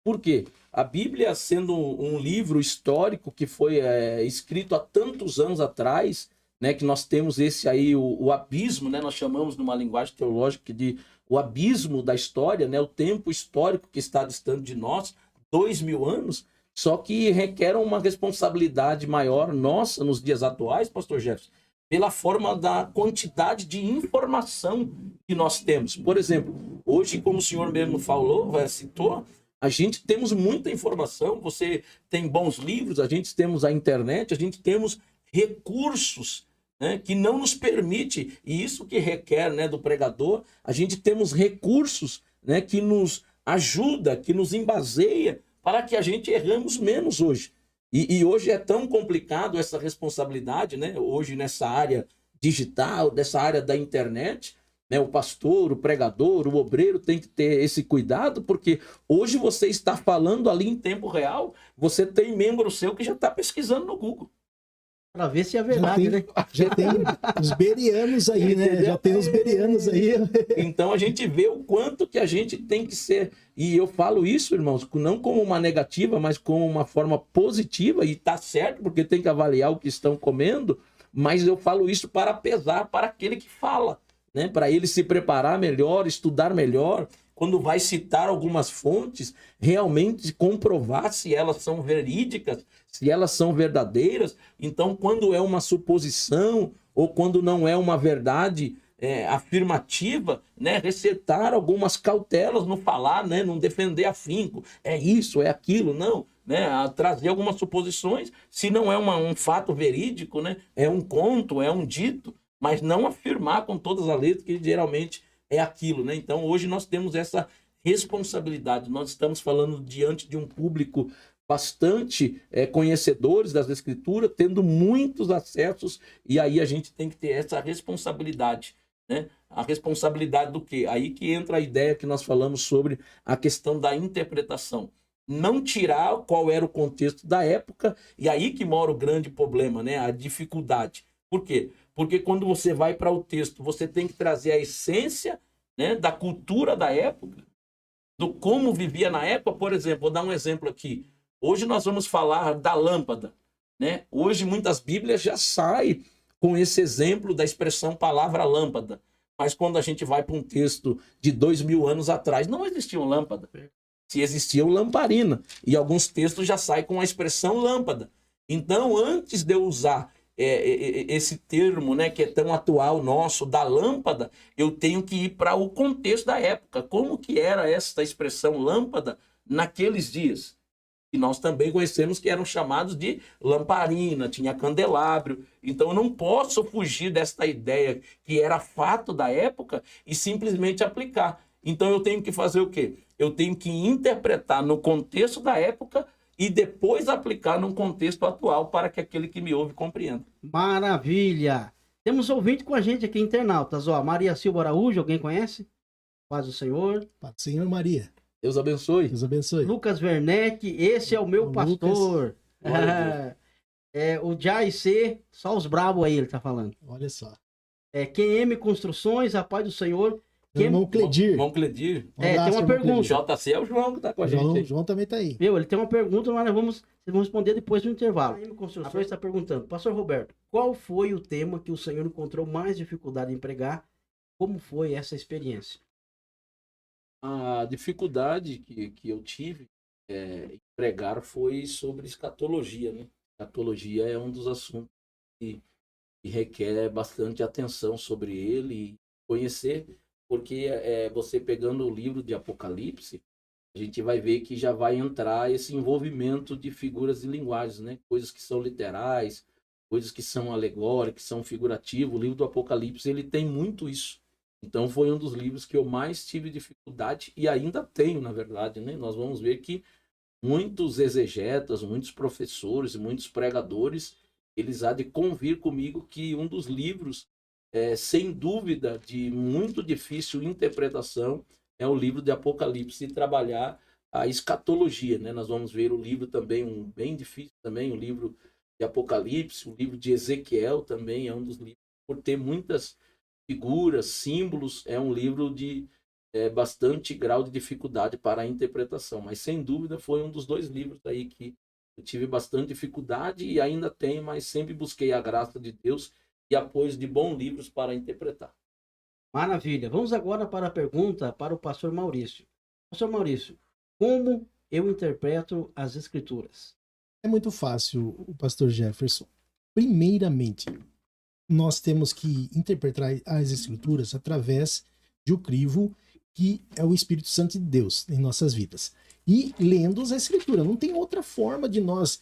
Por quê? A Bíblia, sendo um livro histórico que foi escrito há tantos anos atrás, né, que nós temos esse aí, o abismo, né, nós chamamos numa linguagem teológica de o abismo da história, né, o tempo histórico que está distante de nós, 2000 anos, só que requer uma responsabilidade maior nossa nos dias atuais, pastor Jefferson, pela forma da quantidade de informação que nós temos. Por exemplo, hoje, como o senhor mesmo falou, citou, a gente temos muita informação, você tem bons livros, a gente temos a internet, a gente temos recursos, né, que não nos permite, e isso que requer, né, do pregador, a gente temos recursos, né, que nos ajuda, que nos embaseia para que a gente erramos menos hoje. E hoje é tão complicado essa responsabilidade, né? Hoje nessa área digital, dessa área da internet, né? O pastor, o pregador, o obreiro tem que ter esse cuidado, porque hoje você está falando ali em tempo real, você tem membro seu que já está pesquisando no Google. Para ver se é verdade, né? Já tem os berianos aí, né? Entendeu? Já tem os berianos aí. Então a gente vê o quanto que a gente tem que ser. E eu falo isso, irmãos, não como uma negativa, mas como uma forma positiva, e tá certo, porque tem que avaliar o que estão comendo, mas eu falo isso para pesar para aquele que fala, né? Para ele se preparar melhor, estudar melhor, quando vai citar algumas fontes, realmente comprovar se elas são verídicas, se elas são verdadeiras. Então, quando é uma suposição ou quando não é uma verdade afirmativa, né, recetar algumas cautelas no falar, né, não defender afinco, é isso, é aquilo, não, né, trazer algumas suposições, se não é um fato verídico, né, é um conto, é um dito, mas não afirmar com todas as letras que geralmente é aquilo, né? Então, hoje nós temos essa responsabilidade. Nós estamos falando diante de um público bastante conhecedores das Escrituras, tendo muitos acessos, e aí a gente tem que ter essa responsabilidade, né? A responsabilidade do quê? Aí que entra a ideia que nós falamos sobre a questão da interpretação. Não tirar qual era o contexto da época, e aí que mora o grande problema, né? A dificuldade. Por quê? Porque quando você vai para o texto, você tem que trazer a essência, né, da cultura da época, do como vivia na época. Por exemplo, vou dar um exemplo aqui. Hoje nós vamos falar da lâmpada, né? Hoje muitas Bíblias já saem com esse exemplo da expressão palavra lâmpada. Mas quando a gente vai para um texto de 2000 anos atrás, não existia lâmpada. Se existia lamparina. E alguns textos já saem com a expressão lâmpada. Então, antes de eu usar esse termo, né, que é tão atual nosso, da lâmpada, eu tenho que ir para o contexto da época. Como que era essa expressão lâmpada naqueles dias. E nós também conhecemos que eram chamados de lamparina, tinha candelabro. Então eu não posso fugir desta ideia que era fato da época e simplesmente aplicar. Então eu tenho que fazer o quê? Eu tenho que interpretar no contexto da época e depois aplicar num contexto atual para que aquele que me ouve compreenda. Maravilha! Temos ouvinte com a gente aqui, internautas. Ó, Maria Silva Araújo, alguém conhece? Paz do Senhor. Paz do Senhor, Maria. Deus abençoe. Deus abençoe. Lucas Werneck, esse é o meu O pastor. O Jai C, só os bravos aí, ele tá falando. Olha só. QM Construções, a paz do Senhor. Meu irmão Cledir. Irmão Cledir. Um tem abraço, uma irmão pergunta. JC é o João que tá com a gente aí. João também tá aí. Viu? Ele tem uma pergunta, mas vocês vão responder depois do intervalo. QM Construções está perguntando, Pastor Roberto, qual foi o tema que o senhor encontrou mais dificuldade em pregar? Como foi essa experiência? A dificuldade que eu tive em pregar foi sobre escatologia, né? Escatologia é um dos assuntos que requer bastante atenção sobre ele e conhecer, porque você pegando o livro de Apocalipse, a gente vai ver que já vai entrar esse envolvimento de figuras de linguagens, né? Coisas que são literais, coisas que são alegóricas, que são figurativas. O livro do Apocalipse, ele tem muito isso. Então foi um dos livros que eu mais tive dificuldade e ainda tenho, na verdade, né? Nós vamos ver que muitos exegetas, muitos professores, muitos pregadores, eles há de convir comigo que um dos livros, sem dúvida, de muito difícil interpretação, é o livro de Apocalipse, e trabalhar a escatologia, né? Nós vamos ver o livro também, um bem difícil também, o livro de Apocalipse, o livro de Ezequiel também é um dos livros, por ter muitas figuras, símbolos, é um livro de bastante grau de dificuldade para a interpretação, mas sem dúvida foi um dos dois livros aí que eu tive bastante dificuldade e ainda tenho, mas sempre busquei a graça de Deus e apoio de bons livros para interpretar. Maravilha. Vamos agora para a pergunta para o pastor Maurício. Pastor Maurício, como eu interpreto as escrituras? É muito fácil, o pastor Jefferson. Primeiramente, nós temos que interpretar as escrituras através de um crivo que é o Espírito Santo de Deus em nossas vidas. E lendo a escritura. Não tem outra forma de nós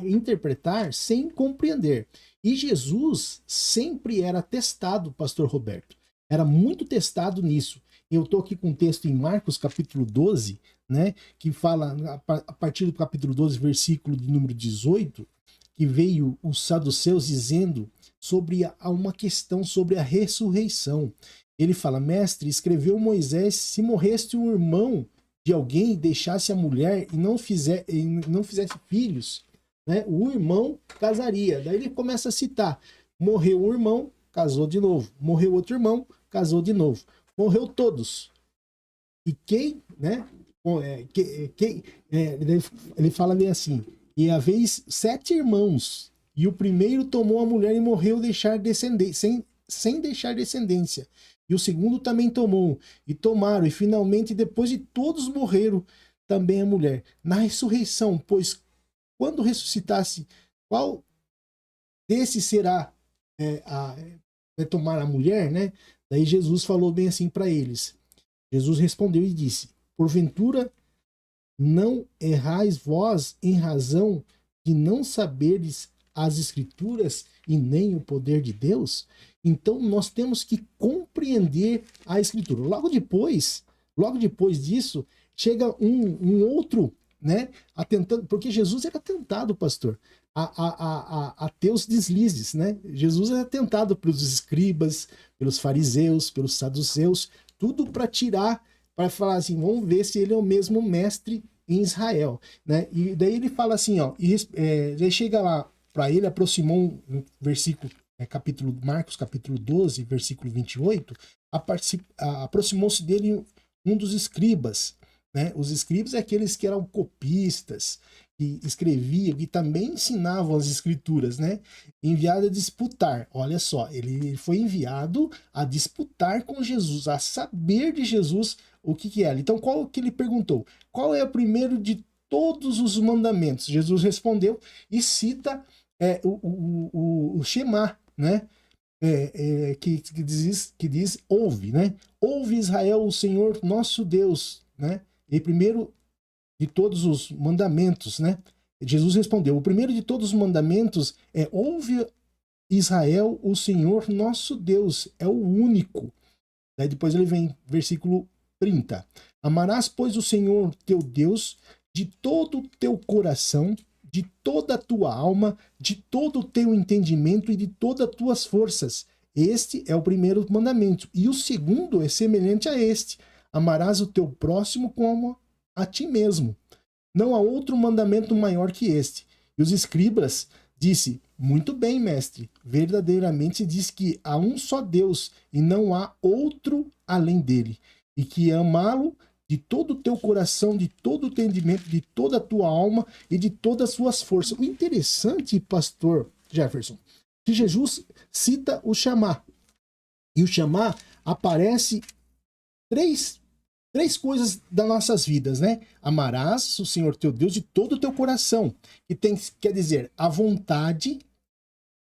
interpretar sem compreender. E Jesus sempre era testado, pastor Roberto. Era muito testado nisso. Eu estou aqui com um texto em Marcos capítulo 12, né, que fala, a partir do capítulo 12, versículo de número 18, que veio os saduceus dizendo sobre uma questão sobre a ressurreição. Ele fala, mestre, escreveu Moisés, se morresse um irmão de alguém e deixasse a mulher e não fizesse filhos, né, o irmão casaria. Daí ele começa a citar, morreu um irmão, casou de novo. Morreu outro irmão, casou de novo. Morreu todos. E quem, né, ele fala bem assim, e haveis 7 irmãos, e o primeiro tomou a mulher e morreu sem deixar descendência. E o segundo também tomou, e tomaram, e finalmente, depois de todos morreram, também a mulher. Na ressurreição, pois quando ressuscitasse, qual desses será tomar a mulher, né? Daí Jesus falou bem assim para eles. Jesus respondeu e disse, porventura não errais vós em razão de não saberes as escrituras e nem o poder de Deus? Então nós temos que compreender a escritura. Logo depois disso, chega um outro, né, atentando, porque Jesus era tentado, pastor, a ter os deslizes, né? Jesus era tentado pelos escribas, pelos fariseus, pelos saduceus, tudo para tirar, para falar assim, vamos ver se ele é o mesmo mestre em Israel, né? E daí ele fala assim, ó, daí chega lá para ele, aproximou um versículo, Marcos capítulo 12, versículo 28, aproximou-se dele um dos escribas, né? Os escribas é aqueles que eram copistas, que escreviam, que também ensinavam as escrituras, né? Enviado a disputar, olha só, ele foi enviado a disputar com Jesus, a saber de Jesus o que era. Então, qual que ele perguntou? Qual é o primeiro de todos os mandamentos? Jesus respondeu e cita o Shema, né? Que diz, ouve, né? Ouve Israel, o Senhor nosso Deus, né? E primeiro de todos os mandamentos, né? Jesus respondeu: o primeiro de todos os mandamentos é: ouve, Israel, o Senhor nosso Deus é o único. Daí depois ele vem, versículo 30. Amarás, pois, o Senhor teu Deus de todo o teu coração, de toda a tua alma, de todo o teu entendimento e de todas as tuas forças. Este é o primeiro mandamento. E o segundo é semelhante a este: amarás o teu próximo como a ti mesmo. Não há outro mandamento maior que este. E os escribas disse: muito bem, mestre, verdadeiramente diz que há um só Deus e não há outro além dele, e que amá-lo de todo o teu coração, de todo o entendimento, de toda a tua alma e de todas as suas forças. O interessante, pastor Jefferson, que Jesus cita o chamar. E o chamar aparece três coisas das nossas vidas, né? Amarás o Senhor teu Deus de todo o teu coração, que quer dizer a vontade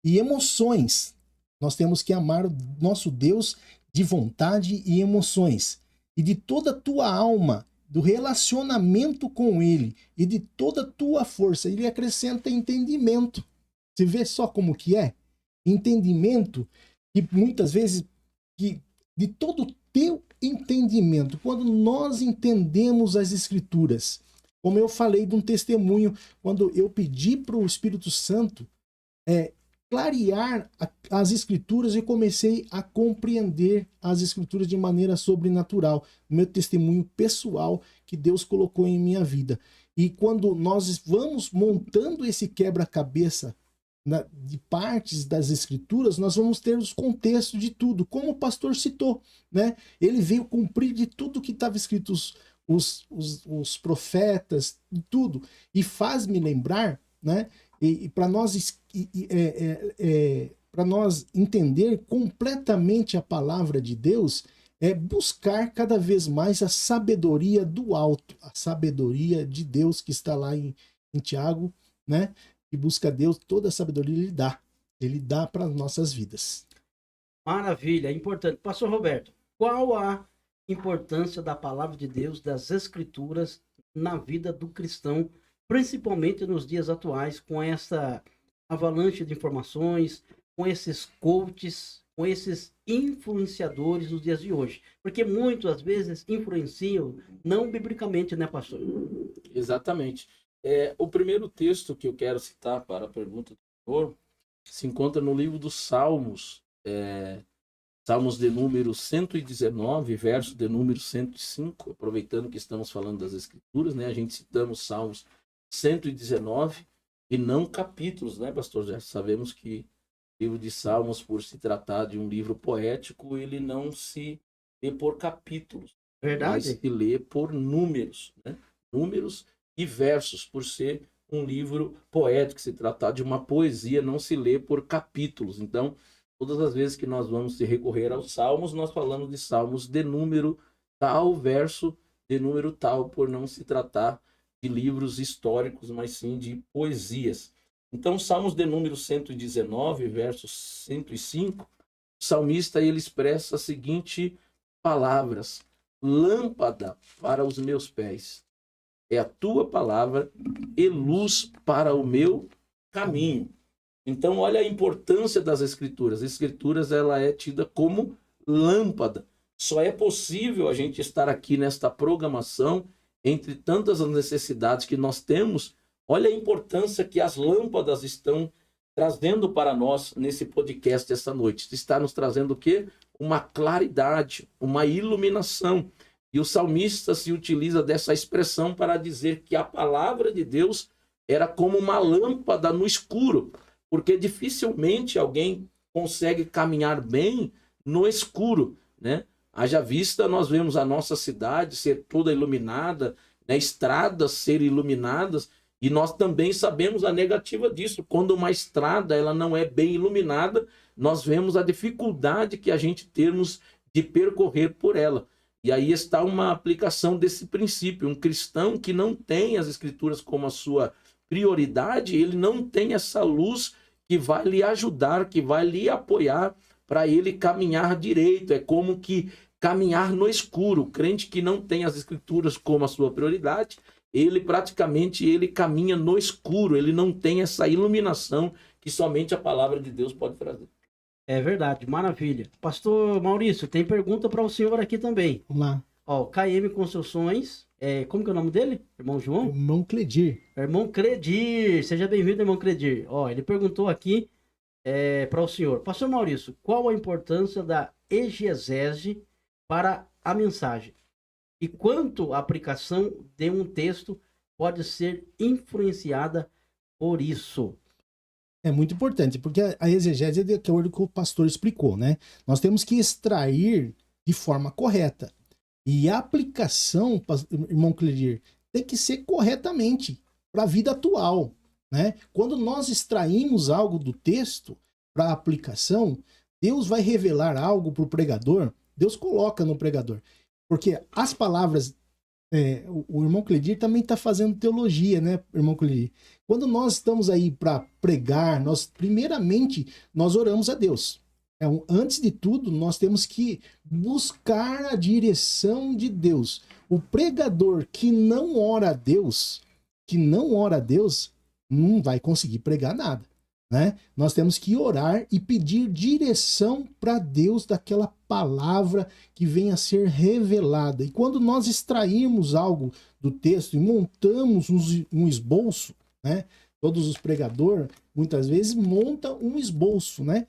e emoções. Nós temos que amar o nosso Deus de vontade e emoções. E de toda a tua alma, do relacionamento com Ele e de toda a tua força. Ele acrescenta entendimento. Você vê só como que é? Entendimento, e muitas vezes que de todo o teu entendimento, quando nós entendemos as Escrituras, como eu falei de um testemunho, quando eu pedi para o Espírito Santo clarear as Escrituras e comecei a compreender as Escrituras de maneira sobrenatural, meu testemunho pessoal que Deus colocou em minha vida. E quando nós vamos montando esse quebra-cabeça de partes das Escrituras, nós vamos ter os contextos de tudo, como o pastor citou, né? Ele veio cumprir de tudo que estava escrito, os profetas, tudo, e faz-me lembrar, né? E para nós entender completamente a palavra de Deus, é buscar cada vez mais a sabedoria do alto, a sabedoria de Deus que está lá em Tiago, né? E busca Deus, toda a sabedoria Ele dá para as nossas vidas. Maravilha, importante. Pastor Roberto, qual a importância da palavra de Deus, das Escrituras, na vida do cristão, principalmente nos dias atuais, com essa avalanche de informações, com esses coaches, com esses influenciadores nos dias de hoje? Porque muitas vezes influenciam não biblicamente, né, pastor? Exatamente. O primeiro texto que eu quero citar para a pergunta do senhor se encontra no livro dos Salmos, Salmos de número 119, verso de número 105, aproveitando que estamos falando das Escrituras, né? A gente citamos Salmos 119 e não capítulos, né, pastor Jefferson? Sabemos que o livro de Salmos, por se tratar de um livro poético, ele não se lê por capítulos, Verdade. mas se lê por números, né? Números e versos, por ser um livro poético, se tratar de uma poesia, não se lê por capítulos. Então, todas as vezes que nós vamos se recorrer aos salmos, nós falamos de salmos de número tal, verso de número tal, por não se tratar de livros históricos, mas sim de poesias. Então, salmos de número 119, verso 105, o salmista ele expressa as seguintes palavras: lâmpada para os meus pés é a tua palavra e luz para o meu caminho. Então, olha a importância das Escrituras. As Escrituras, ela é tida como lâmpada. Só é possível a gente estar aqui nesta programação, entre tantas as necessidades que nós temos. Olha a importância que as lâmpadas estão trazendo para nós nesse podcast esta noite. Está nos trazendo o quê? Uma claridade, uma iluminação. E o salmista se utiliza dessa expressão para dizer que a palavra de Deus era como uma lâmpada no escuro, porque dificilmente alguém consegue caminhar bem no escuro, né? Haja vista, nós vemos a nossa cidade ser toda iluminada, né? Estradas serem iluminadas, e nós também sabemos a negativa disso. Quando uma estrada ela não é bem iluminada, nós vemos a dificuldade que a gente temos de percorrer por ela. E aí está uma aplicação desse princípio. Um cristão que não tem as Escrituras como a sua prioridade, ele não tem essa luz que vai lhe ajudar, que vai lhe apoiar para ele caminhar direito. É como que caminhar no escuro. O crente que não tem as escrituras como a sua prioridade, ele caminha no escuro, ele não tem essa iluminação que somente a palavra de Deus pode trazer. É verdade, maravilha. Pastor Maurício, tem pergunta para o senhor aqui também. Vamos lá. Ó, KM Construções, como que é o nome dele? Irmão João? Irmão Cledir. Irmão Credir, seja bem-vindo, irmão Credir. Ó, ele perguntou aqui para o senhor. Pastor Maurício, qual a importância da exegese para a mensagem? E quanto a aplicação de um texto pode ser influenciada por isso? É muito importante, porque a exegese é de acordo com o que o pastor explicou, né? Nós temos que extrair de forma correta. E a aplicação, irmão Cledir, tem que ser corretamente para a vida atual, né? Quando nós extraímos algo do texto para aplicação, Deus vai revelar algo para o pregador, Deus coloca no pregador. Porque as palavras, o irmão Cledir também está fazendo teologia, né, irmão Cledir? Quando nós estamos aí para pregar, primeiramente, nós oramos a Deus. Antes de tudo, nós temos que buscar a direção de Deus. O pregador que não ora a Deus, não vai conseguir pregar nada, né? Nós temos que orar e pedir direção para Deus daquela palavra que venha a ser revelada. E quando nós extrairmos algo do texto e montamos um esboço, né? Todos os pregadores, muitas vezes, montam um esboço, né?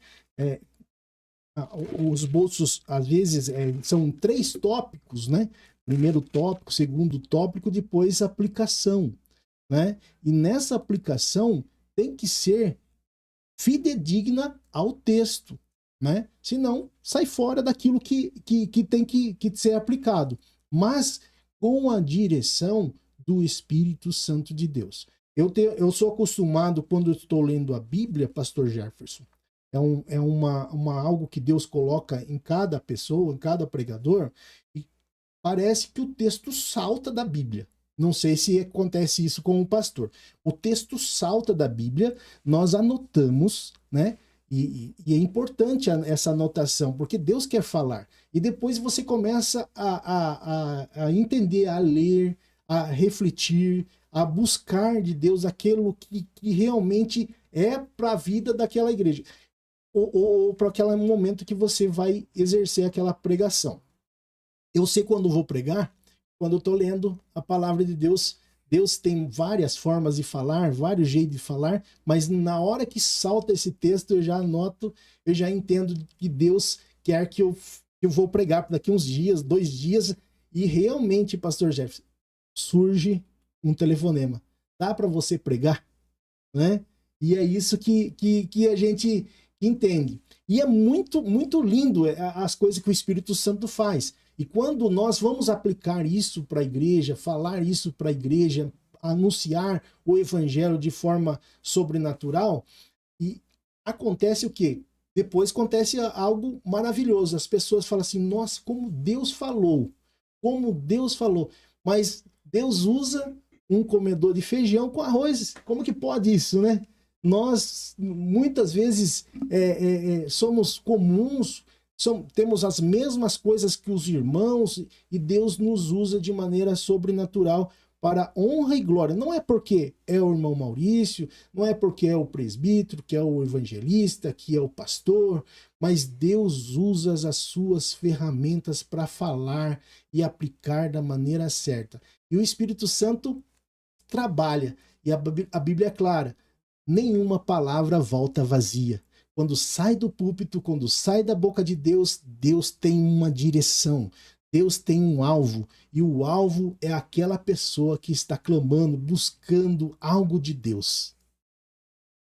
Os esboços, às vezes, são 3 tópicos, né? Primeiro tópico, segundo tópico, depois aplicação, né? E nessa aplicação tem que ser fidedigna ao texto, né? Senão, sai fora daquilo que tem que ser aplicado, mas com a direção do Espírito Santo de Deus. Eu sou acostumado, quando eu estou lendo a Bíblia, pastor Jefferson, é algo que Deus coloca em cada pessoa, em cada pregador, e parece que o texto salta da Bíblia. Não sei se acontece isso com o pastor. O texto salta da Bíblia, nós anotamos, né? E é importante essa anotação, porque Deus quer falar. E depois você começa a entender, a ler, a refletir, a buscar de Deus aquilo que realmente é para a vida daquela igreja. Ou para aquele momento que você vai exercer aquela pregação. Eu sei quando vou pregar, quando eu estou lendo a palavra de Deus, Deus tem várias formas de falar, vários jeitos de falar, mas na hora que salta esse texto, eu já anoto, eu já entendo que Deus quer que eu vou pregar por daqui uns dias, 2 dias, e realmente, pastor Jefferson, surge um telefonema. Dá para você pregar? Né? E é isso que a gente entende. E é muito, muito lindo as coisas que o Espírito Santo faz. E quando nós vamos aplicar isso para a igreja, falar isso para a igreja, anunciar o evangelho de forma sobrenatural, e acontece o quê? Depois acontece algo maravilhoso. As pessoas falam assim, nossa, como Deus falou. Mas Deus usa um comedor de feijão com arroz. Como que pode isso, né? Nós, muitas vezes, somos comuns, temos as mesmas coisas que os irmãos, e Deus nos usa de maneira sobrenatural para honra e glória. Não é porque é o irmão Maurício, não é porque é o presbítero, que é o evangelista, que é o pastor, mas Deus usa as suas ferramentas para falar e aplicar da maneira certa. E o Espírito Santo trabalha, e a Bíblia é clara, nenhuma palavra volta vazia. Quando sai do púlpito, quando sai da boca de Deus, Deus tem uma direção, Deus tem um alvo, e o alvo é aquela pessoa que está clamando, buscando algo de Deus.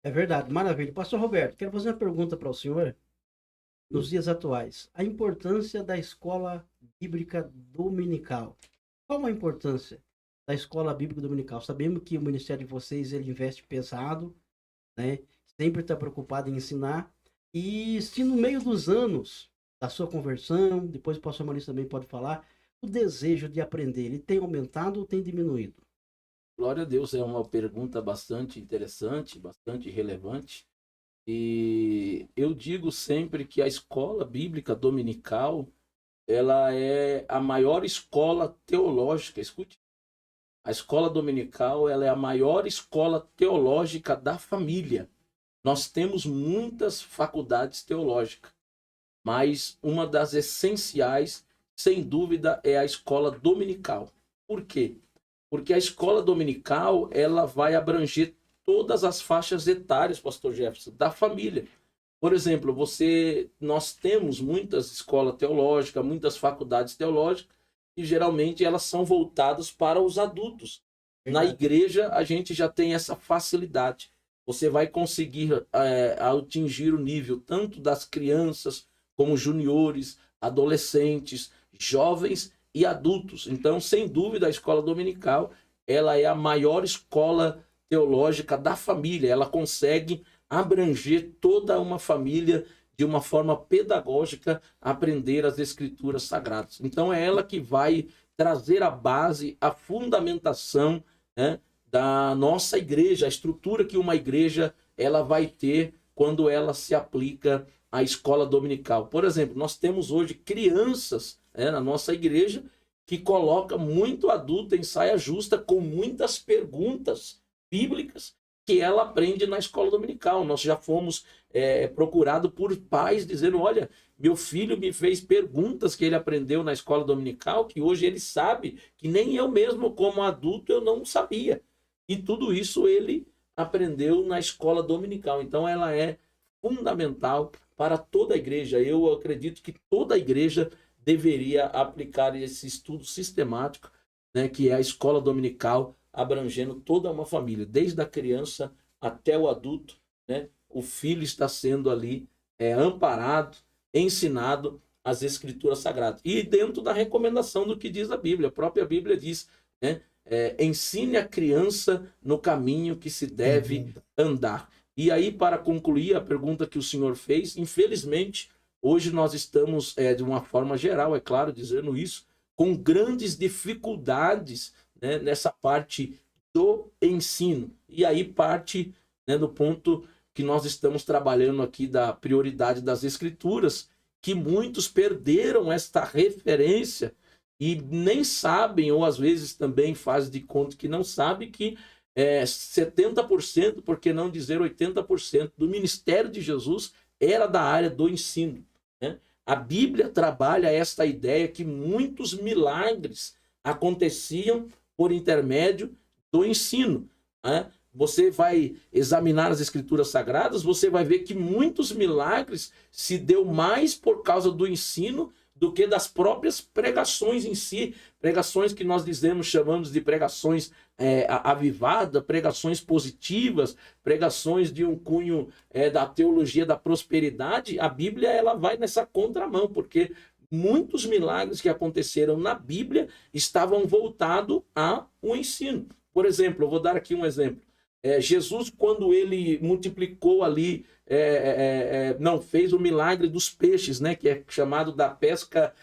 É verdade, maravilha. Pastor Roberto, quero fazer uma pergunta para o senhor. Nos dias atuais, a importância da escola bíblica dominical. Qual a importância da escola bíblica dominical? Sabemos que o ministério de vocês, ele investe pesado, né? Sempre está preocupado em ensinar. E se no meio dos anos da sua conversão, depois o pastor Maurício também pode falar, o desejo de aprender, ele tem aumentado ou tem diminuído? Glória a Deus, é uma pergunta bastante interessante, bastante relevante. E eu digo sempre que a escola bíblica dominical, ela é a maior escola teológica. Escute, a escola dominical, ela é a maior escola teológica da família. Nós temos muitas faculdades teológicas, mas uma das essenciais, sem dúvida, é a escola dominical. Por quê? Porque a escola dominical, ela vai abranger todas as faixas etárias, pastor Jefferson, da família. Por exemplo, nós temos muitas escolas teológicas, muitas faculdades teológicas, e geralmente elas são voltadas para os adultos. Na igreja, a gente já tem essa facilidade. Você vai conseguir atingir o nível tanto das crianças, como juniores, adolescentes, jovens e adultos. Então, sem dúvida, a escola dominical, ela é a maior escola teológica da família. Ela consegue abranger toda uma família de uma forma pedagógica, aprender as escrituras sagradas. Então, é ela que vai trazer a base, a fundamentação, né, da nossa igreja, a estrutura que uma igreja ela vai ter quando ela se aplica à escola dominical. Por exemplo, nós temos hoje crianças, né, na nossa igreja que coloca muito adulto em saia justa com muitas perguntas bíblicas que ela aprende na escola dominical. Nós já fomos procurados por pais dizendo, olha, meu filho me fez perguntas que ele aprendeu na escola dominical, que hoje ele sabe que nem eu mesmo, como adulto, eu não sabia. E tudo isso ele aprendeu na escola dominical. Então ela é fundamental para toda a igreja. Eu acredito que toda a igreja deveria aplicar esse estudo sistemático, né, que é a escola dominical, abrangendo toda uma família, desde a criança até o adulto, né? O filho está sendo ali amparado, ensinado as escrituras sagradas. E dentro da recomendação do que diz a Bíblia, a própria Bíblia diz, né? Ensine a criança no caminho que se deve andar. E aí, para concluir a pergunta que o senhor fez, infelizmente, hoje nós estamos, de uma forma geral, é claro, dizendo isso, com grandes dificuldades, né, nessa parte do ensino. E aí parte, né, do ponto que nós estamos trabalhando aqui da prioridade das escrituras, que muitos perderam esta referência e nem sabem, ou às vezes também fazem de conta que não sabem, que 70%, por que não dizer 80%, do ministério de Jesus era da área do ensino, né? A Bíblia trabalha esta ideia que muitos milagres aconteciam por intermédio do ensino, né? Você vai examinar as escrituras sagradas, você vai ver que muitos milagres se deu mais por causa do ensino do que das próprias pregações em si, pregações que nós chamamos de pregações avivadas, pregações positivas, pregações de um cunho da teologia da prosperidade. A Bíblia ela vai nessa contramão, porque muitos milagres que aconteceram na Bíblia estavam voltados ao ensino. Por exemplo, eu vou dar aqui um exemplo. Jesus, quando ele multiplicou ali, fez o milagre dos peixes, né, que é chamado da pesca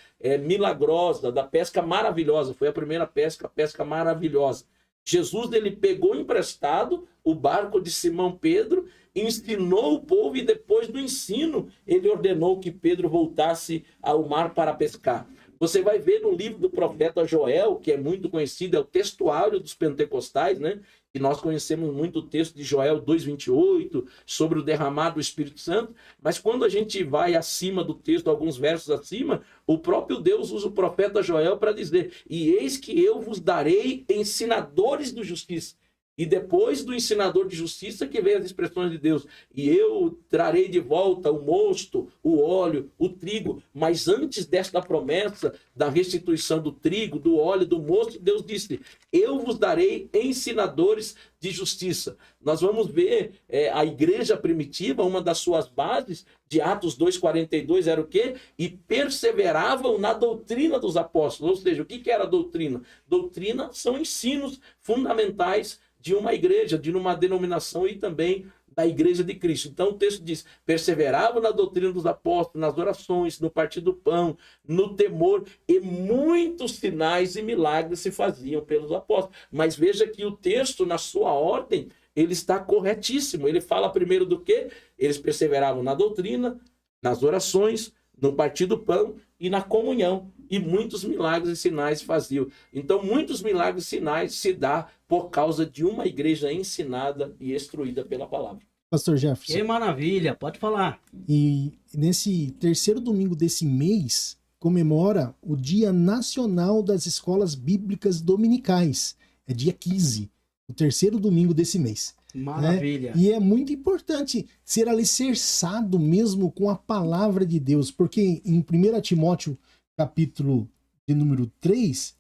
milagrosa, da pesca maravilhosa. Foi a primeira pesca, a pesca maravilhosa. Jesus, ele pegou emprestado o barco de Simão Pedro, ensinou o povo e depois do ensino ele ordenou que Pedro voltasse ao mar para pescar. Você vai ver no livro do profeta Joel, que é muito conhecido, é o textuário dos pentecostais, né? E nós conhecemos muito o texto de Joel 2,28, sobre o derramado do Espírito Santo, mas quando a gente vai acima do texto, alguns versos acima, o próprio Deus usa o profeta Joel para dizer, e eis que eu vos darei ensinadores de justiça. E depois do ensinador de justiça que vem as expressões de Deus. E eu trarei de volta o mosto, o óleo, o trigo. Mas antes desta promessa da restituição do trigo, do óleo, do mosto, Deus disse, eu vos darei ensinadores de justiça. Nós vamos ver a igreja primitiva, uma das suas bases, de Atos 2,42, era o quê? E perseveravam na doutrina dos apóstolos. Ou seja, o que era doutrina? Doutrina são ensinos fundamentais de uma igreja, de uma denominação e também da igreja de Cristo. Então o texto diz, perseveravam na doutrina dos apóstolos, nas orações, no partir do pão, no temor, e muitos sinais e milagres se faziam pelos apóstolos. Mas veja que o texto, na sua ordem, ele está corretíssimo. Ele fala primeiro do quê? Eles perseveravam na doutrina, nas orações, no partir do pão e na comunhão. e muitos milagres e sinais faziam. Então, muitos milagres e sinais se dá por causa de uma igreja ensinada e instruída pela palavra. Pastor Jefferson. Que maravilha, pode falar. E nesse terceiro domingo desse mês, comemora o Dia Nacional das Escolas Bíblicas Dominicais. É dia 15, o terceiro domingo desse mês. Maravilha. Né? E é muito importante ser alicerçado mesmo com a palavra de Deus, porque em 1 Timóteo, capítulo de número 3,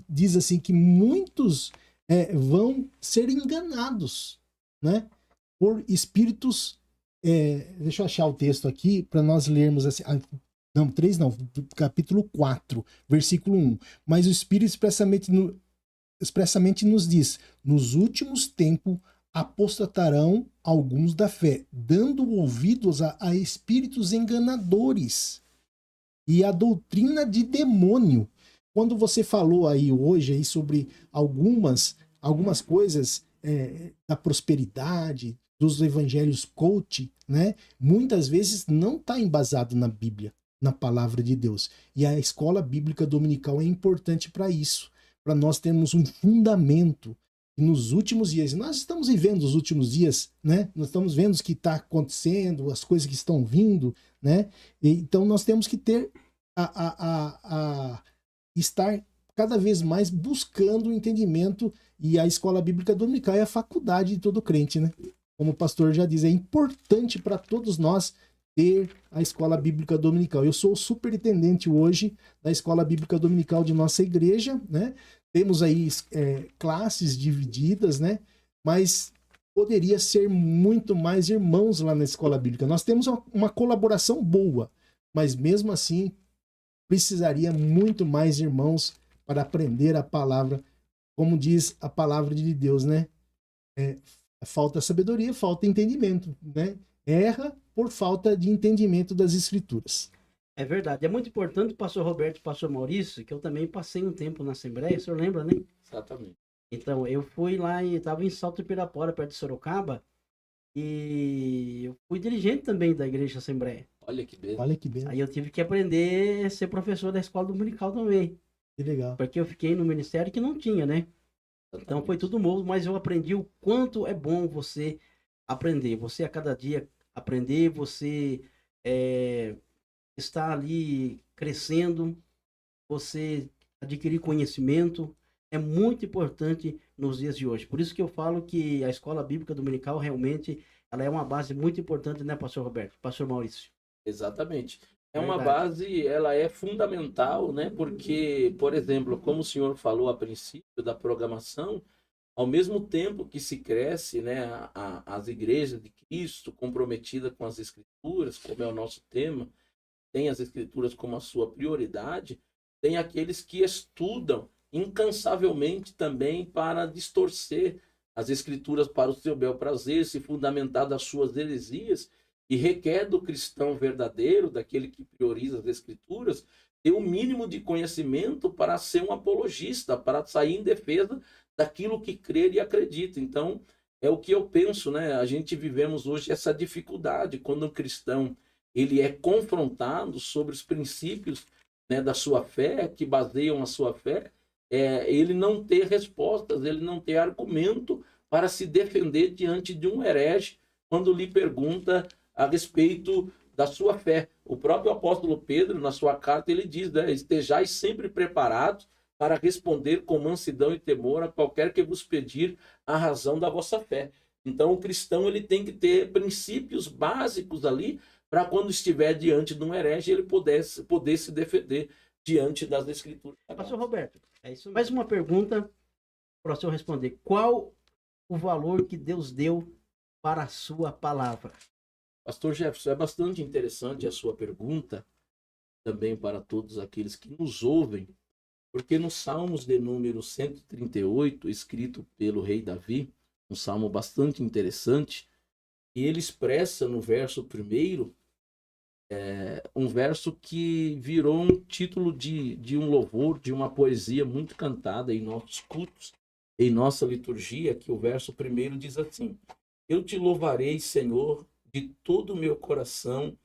diz assim que muitos vão ser enganados, né? Por espíritos. Deixa eu achar o texto aqui para nós lermos assim. Não, 3 não, capítulo 4, versículo 1. Mas o Espírito expressamente nos diz: nos últimos tempos apostatarão alguns da fé, dando ouvidos a espíritos enganadores e a doutrina de demônio. Quando você falou aí hoje aí sobre algumas coisas da prosperidade, dos evangelhos coach, né? Muitas vezes não está embasado na Bíblia, na palavra de Deus. E a escola bíblica dominical é importante para isso, para nós termos um fundamento. E nos últimos dias, nós estamos vivendo os últimos dias, né? Nós estamos vendo o que está acontecendo, as coisas que estão vindo, né? Então nós temos que ter estar cada vez mais buscando o entendimento, e a escola bíblica dominical é a faculdade de todo crente, né? Como o pastor já diz, é importante para todos nós ter a escola bíblica dominical. Eu sou o superintendente hoje da escola bíblica dominical de nossa igreja, né? Temos aí classes divididas, né? Mas poderia ser muito mais irmãos lá na escola bíblica. Nós temos uma colaboração boa, mas mesmo assim precisaria muito mais irmãos para aprender a palavra, como diz a palavra de Deus, né? Falta sabedoria, falta entendimento, né? Erra por falta de entendimento das escrituras. É verdade. É muito importante, pastor Roberto e pastor Maurício, que eu também passei um tempo na Assembleia, o senhor lembra, né? Exatamente. Então, eu fui lá e estava em Salto de Pirapora, perto de Sorocaba, e eu fui dirigente também da Igreja Assembleia. Olha que beleza. Olha que bem. Aí eu tive que aprender a ser professor da escola dominical também. Que legal. Porque eu fiquei no ministério que não tinha, né? Então foi tudo novo, mas eu aprendi o quanto é bom você aprender. Você a cada dia aprender, você está ali crescendo, você adquirir conhecimento. É muito importante nos dias de hoje. Por isso que eu falo que a escola bíblica dominical realmente ela é uma base muito importante, né, pastor Roberto? Pastor Maurício. Exatamente. É uma Verdade. base, ela é fundamental, né? Porque, por exemplo, como o senhor falou a princípio da programação, ao mesmo tempo que se cresce, né, as igrejas de Cristo comprometidas com as escrituras, como é o nosso tema, tem as escrituras como a sua prioridade, tem aqueles que estudam incansavelmente também para distorcer as escrituras para o seu bel prazer, se fundamentar das suas heresias, e requer do cristão verdadeiro, daquele que prioriza as escrituras, ter um mínimo de conhecimento para ser um apologista, para sair em defesa daquilo que crê e acredita. Então, é o que eu penso, né? A gente vivemos hoje essa dificuldade, quando um cristão ele é confrontado sobre os princípios, né, da sua fé, que baseiam a sua fé, ele não ter respostas, ele não ter argumento para se defender diante de um herege, quando lhe pergunta a respeito da sua fé. O próprio apóstolo Pedro, na sua carta, ele diz, né, estejais sempre preparados para responder com mansidão e temor a qualquer que vos pedir a razão da vossa fé. Então, o cristão ele tem que ter princípios básicos ali, para quando estiver diante de um herege, ele poder se defender diante das escrituras. Pastor Roberto, é isso. Mais uma pergunta para o senhor responder. Qual o valor que Deus deu para a sua palavra? Pastor Jefferson, é bastante interessante a sua pergunta, também para todos aqueles que nos ouvem, porque no Salmos de número 138, escrito pelo rei Davi, um salmo bastante interessante, e ele expressa no verso 1, um verso que virou um título de um louvor, de uma poesia muito cantada em nossos cultos, em nossa liturgia, que o verso 1 diz assim: eu te louvarei, Senhor, de todo o meu coração,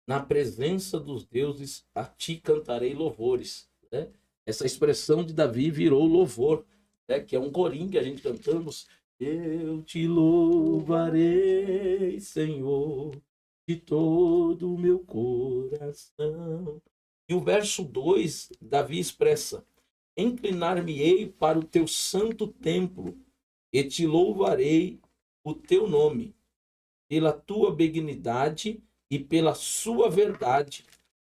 na presença dos deuses, a ti cantarei louvores. né? Essa expressão de Davi virou louvor, né? Que é um corinho que a gente cantamos. Eu te louvarei, Senhor, de todo o meu coração. E o verso 2, Davi expressa: inclinar-me-ei para o teu santo templo e te louvarei o teu nome, pela tua benignidade e pela sua verdade,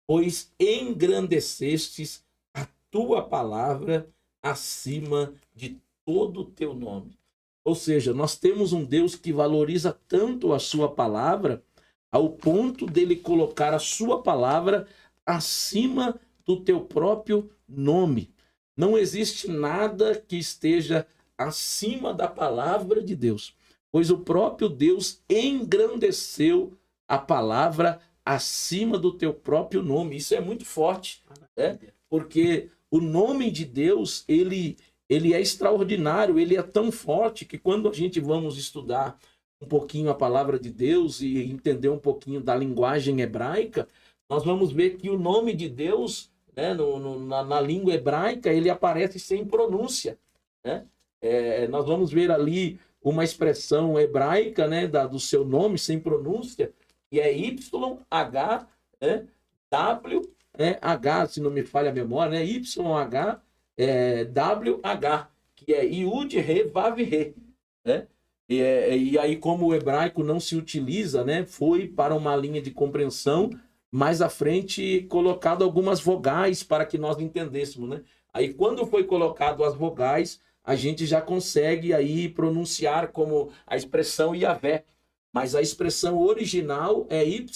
pois engrandecestes a tua palavra acima de todo o teu nome. Ou seja, nós temos um Deus que valoriza tanto a sua palavra, ao ponto dele colocar a sua palavra acima do teu próprio nome. Não existe nada que esteja acima da palavra de Deus, pois o próprio Deus engrandeceu a palavra acima do teu próprio nome. Isso é muito forte, né? Porque o nome de Deus, ele é extraordinário, ele é tão forte que quando a gente vamos estudar um pouquinho a palavra de Deus e entender um pouquinho da linguagem hebraica, nós vamos ver que o nome de Deus, né, na língua hebraica, ele aparece sem pronúncia, né? Nós vamos ver ali uma expressão hebraica, né, do seu nome sem pronúncia, que é YH, né, WH, se não me falha a memória, né, YH, WH, que é Yud, Re, Vav, Re, né? E aí, como o hebraico não se utiliza, né, foi para uma linha de compreensão mais à frente colocado algumas vogais para que nós entendêssemos, né? Aí, quando foi colocado as vogais, a gente já consegue aí pronunciar como a expressão Yahvé. Mas a expressão original é YHWH,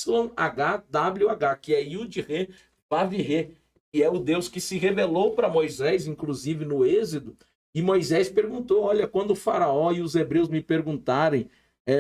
que é Yud, Re, Vav, Re, que é o Deus que se revelou para Moisés, inclusive no Êxodo. E Moisés perguntou: olha, quando o faraó e os hebreus me perguntarem,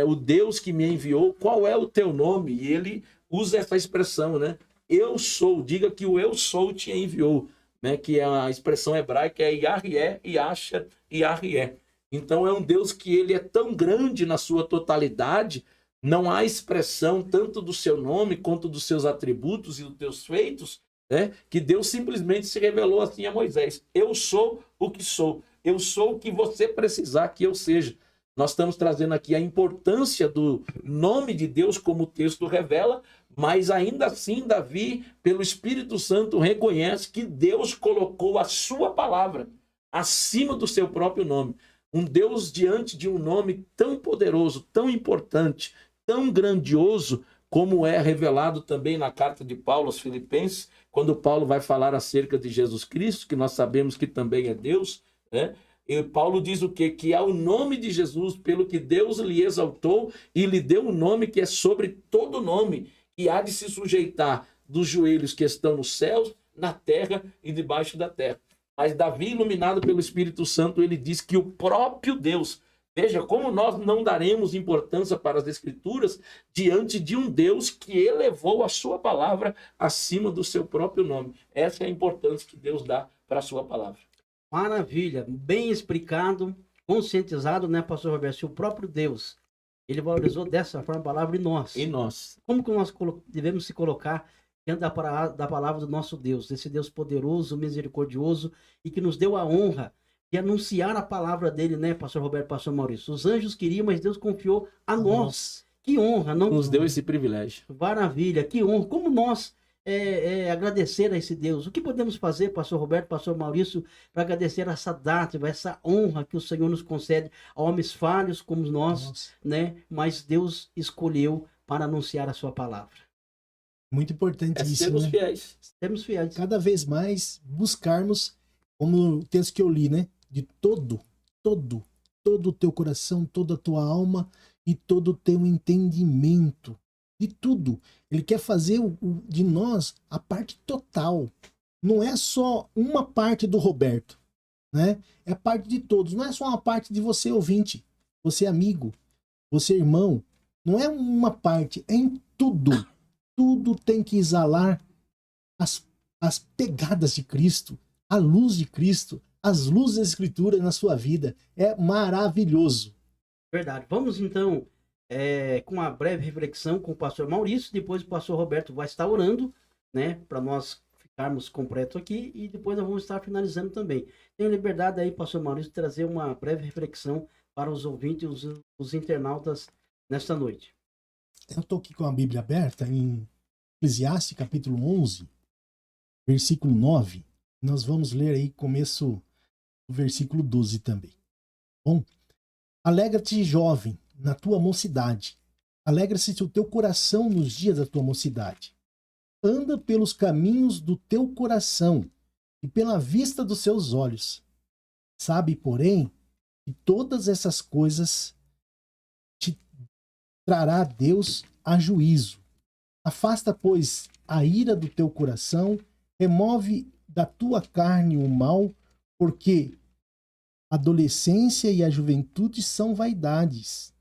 o Deus que me enviou, qual é o teu nome? E ele usa essa expressão, né? Eu sou, diga que o eu sou te enviou, né? Que é a expressão hebraica, é Yahyé, Yasha, Yahyé. Então é um Deus que ele é tão grande na sua totalidade, não há expressão tanto do seu nome quanto dos seus atributos e dos teus feitos, né? Que Deus simplesmente se revelou assim a Moisés: eu sou o que sou, eu sou o que você precisar que eu seja. Nós estamos trazendo aqui a importância do nome de Deus, como o texto revela, mas ainda assim Davi, pelo Espírito Santo, reconhece que Deus colocou a sua palavra acima do seu próprio nome. Um Deus diante de um nome tão poderoso, tão importante, tão grandioso, como é revelado também na carta de Paulo aos Filipenses, quando Paulo vai falar acerca de Jesus Cristo, que nós sabemos que também é Deus, né? E Paulo diz o quê? Que é o nome de Jesus, pelo que Deus lhe exaltou e lhe deu um nome que é sobre todo nome, e há de se sujeitar dos joelhos que estão nos céus, na terra e debaixo da terra. Mas Davi, iluminado pelo Espírito Santo, ele diz que o próprio Deus, veja como nós não daremos importância para as Escrituras diante de um Deus que elevou a sua palavra acima do seu próprio nome. Essa é a importância que Deus dá para a sua palavra. Maravilha, bem explicado, conscientizado, né, pastor Roberto? Se o próprio Deus, ele valorizou dessa forma a palavra em nós. Em nós. Como que nós devemos se colocar diante da palavra do nosso Deus, desse Deus poderoso, misericordioso e que nos deu a honra de anunciar a palavra dele, né, pastor Roberto, pastor Maurício? Os anjos queriam, mas Deus confiou a nós. Que honra, não? Nos deu esse privilégio. Maravilha, que honra. Como nós agradecer a esse Deus? O que podemos fazer, pastor Roberto, pastor Maurício, para agradecer essa dádiva, essa honra que o Senhor nos concede a homens falhos como nós, né? Mas Deus escolheu para anunciar a sua palavra. Muito importante isso, sermos né? fiéis. Sermos fiéis. Cada vez mais buscarmos, como o texto que eu li, né? De todo o teu coração, toda a tua alma e todo o teu entendimento. De tudo. Ele quer fazer de nós a parte total. Não é só uma parte do Roberto, né? É a parte de todos. Não é só uma parte de você ouvinte, você amigo, você irmão. Não é uma parte, é em tudo. Tudo tem que exalar as pegadas de Cristo, a luz de Cristo, as luzes da Escritura na sua vida. É maravilhoso. Verdade. Vamos então com uma breve reflexão com o pastor Maurício. Depois o pastor Roberto vai estar orando, né, para nós ficarmos completos aqui e depois nós vamos estar finalizando também. Tenho liberdade aí, pastor Maurício, de trazer uma breve reflexão para os ouvintes, os internautas nesta noite. Eu estou aqui com a Bíblia aberta em Eclesiastes, capítulo 11, versículo 9. Nós vamos ler aí começo do versículo 12 também. Bom, alegra-te, jovem, na tua mocidade. Alegra-se o teu coração nos dias da tua mocidade. Anda pelos caminhos do teu coração e pela vista dos seus olhos. Sabe, porém, que todas essas coisas te trará Deus a juízo. Afasta, pois, a ira do teu coração, remove da tua carne o mal, porque a adolescência e a juventude são vaidades.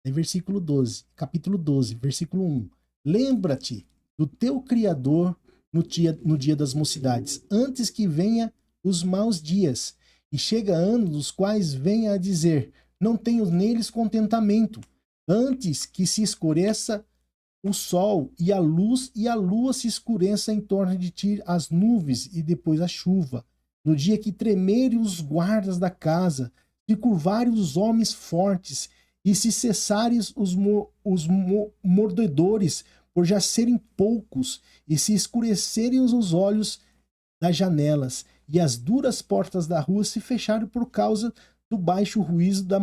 É versículo 12, capítulo 12, versículo 1. Lembra-te do teu Criador no dia das mocidades, antes que venha os maus dias, e chega anos dos quais venha a dizer, não tenho neles contentamento, antes que se escureça o sol e a lua se escureça em torno de ti as nuvens e depois a chuva, no dia que tremerem os guardas da casa, se curvarem os homens fortes, e se cessarem os mordedores, por já serem poucos, e se escurecerem os olhos das janelas, e as duras portas da rua se fecharem por causa do baixo ruízo da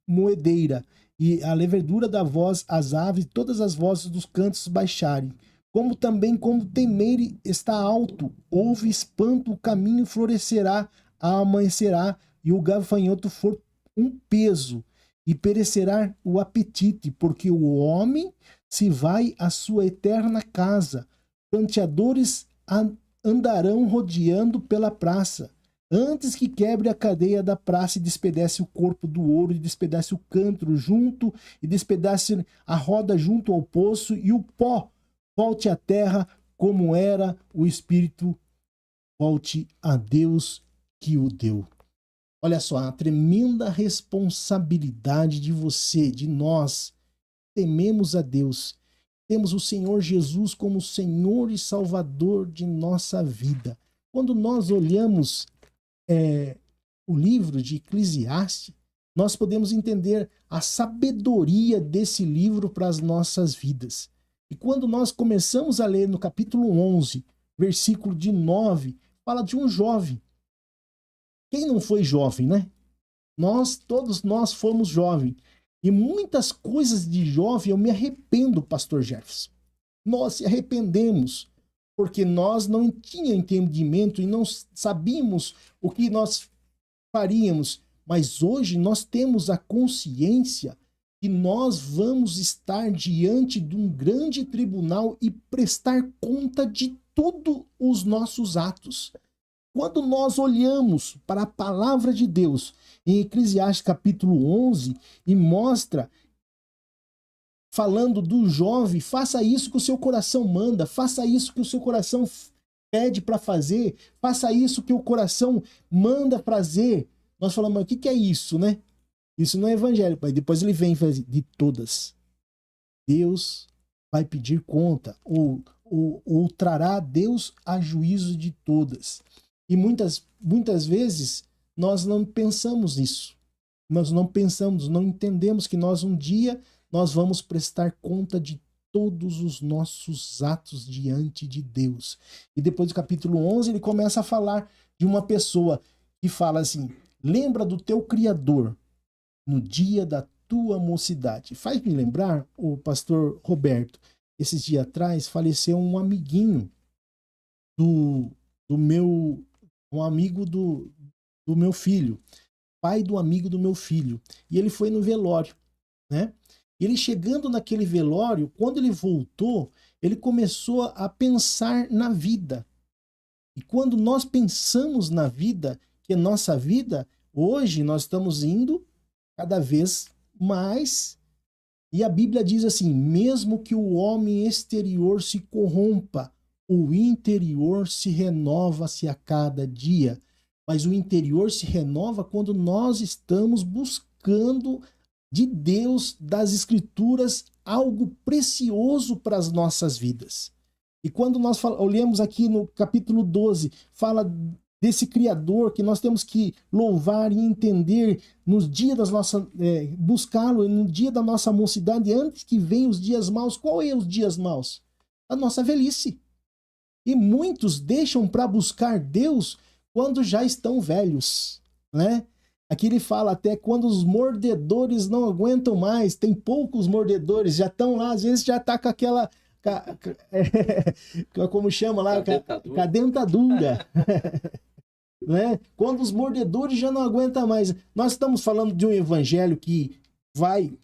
moedeira, e a levedura da voz, as aves, todas as vozes dos cantos baixarem. Como também quando temer está alto, houve espanto, o caminho florescerá, amanhecerá, e o gafanhoto for um peso, e perecerá o apetite, porque o homem se vai à sua eterna casa. Planteadores andarão rodeando pela praça, antes que quebre a cadeia da praça e despedece o corpo do ouro, e despedece o cântaro junto, e despedece a roda junto ao poço, e o pó volte à terra como era, o espírito volte a Deus que o deu. Olha só, a tremenda responsabilidade de você, de nós, tememos a Deus. Temos o Senhor Jesus como Senhor e Salvador de nossa vida. Quando nós olhamos o livro de Eclesiastes, nós podemos entender a sabedoria desse livro para as nossas vidas. E quando nós começamos a ler no capítulo 11, versículo de 9, fala de um jovem. Quem não foi jovem, né? Todos nós fomos jovens. E muitas coisas de jovem eu me arrependo, pastor Jefferson. Nós se arrependemos, porque nós não tínhamos entendimento e não sabíamos o que nós faríamos. Mas hoje nós temos a consciência que nós vamos estar diante de um grande tribunal e prestar conta de todos os nossos atos. Quando nós olhamos para a palavra de Deus em Eclesiastes capítulo 11 e mostra, falando do jovem, faça isso que o seu coração manda, faça isso que o seu coração pede para fazer, faça isso que o coração manda fazer. Nós falamos, mas o que é isso, né? Isso não é evangelho. Mas depois ele vem e faz de todas. Deus vai pedir conta, ou trará Deus a juízo de todas. E muitas vezes nós não pensamos nisso. Nós não pensamos, não entendemos que um dia nós vamos prestar conta de todos os nossos atos diante de Deus. E depois do capítulo 11 ele começa a falar de uma pessoa que fala assim, lembra do teu Criador no dia da tua mocidade. Faz-me lembrar, o pastor Roberto, esses dias atrás faleceu um amiguinho um amigo do meu filho, pai do amigo do meu filho, e ele foi no velório, né? Ele chegando naquele velório, quando ele voltou, ele começou a pensar na vida. E quando nós pensamos na vida, que a nossa vida, hoje nós estamos indo cada vez mais, e a Bíblia diz assim, mesmo que o homem exterior se corrompa, o interior se renova-se a cada dia. Mas o interior se renova quando nós estamos buscando de Deus, das Escrituras, algo precioso para as nossas vidas. E quando nós olhamos aqui no capítulo 12, fala desse Criador que nós temos que louvar e entender nos dias das nossas, buscá-lo no dia da nossa mocidade, antes que venham os dias maus. Qual é os dias maus? A nossa velhice. E muitos deixam para buscar Deus quando já estão velhos, né? Aqui ele fala até quando os mordedores não aguentam mais, tem poucos mordedores, já estão lá, às vezes já tá com aquela, como chama lá? Com a dentadura. Né? Quando os mordedores já não aguentam mais. Nós estamos falando de um evangelho que vai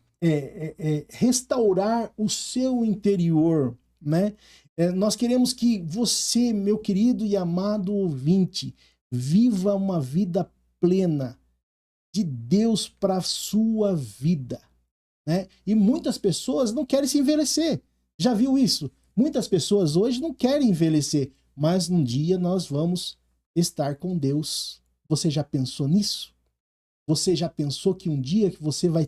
restaurar o seu interior, né? Nós queremos que você, meu querido e amado ouvinte, viva uma vida plena de Deus para a sua vida, né? E muitas pessoas não querem se envelhecer. Já viu isso? Muitas pessoas hoje não querem envelhecer, mas um dia nós vamos estar com Deus. Você já pensou nisso? Você já pensou que um dia que você vai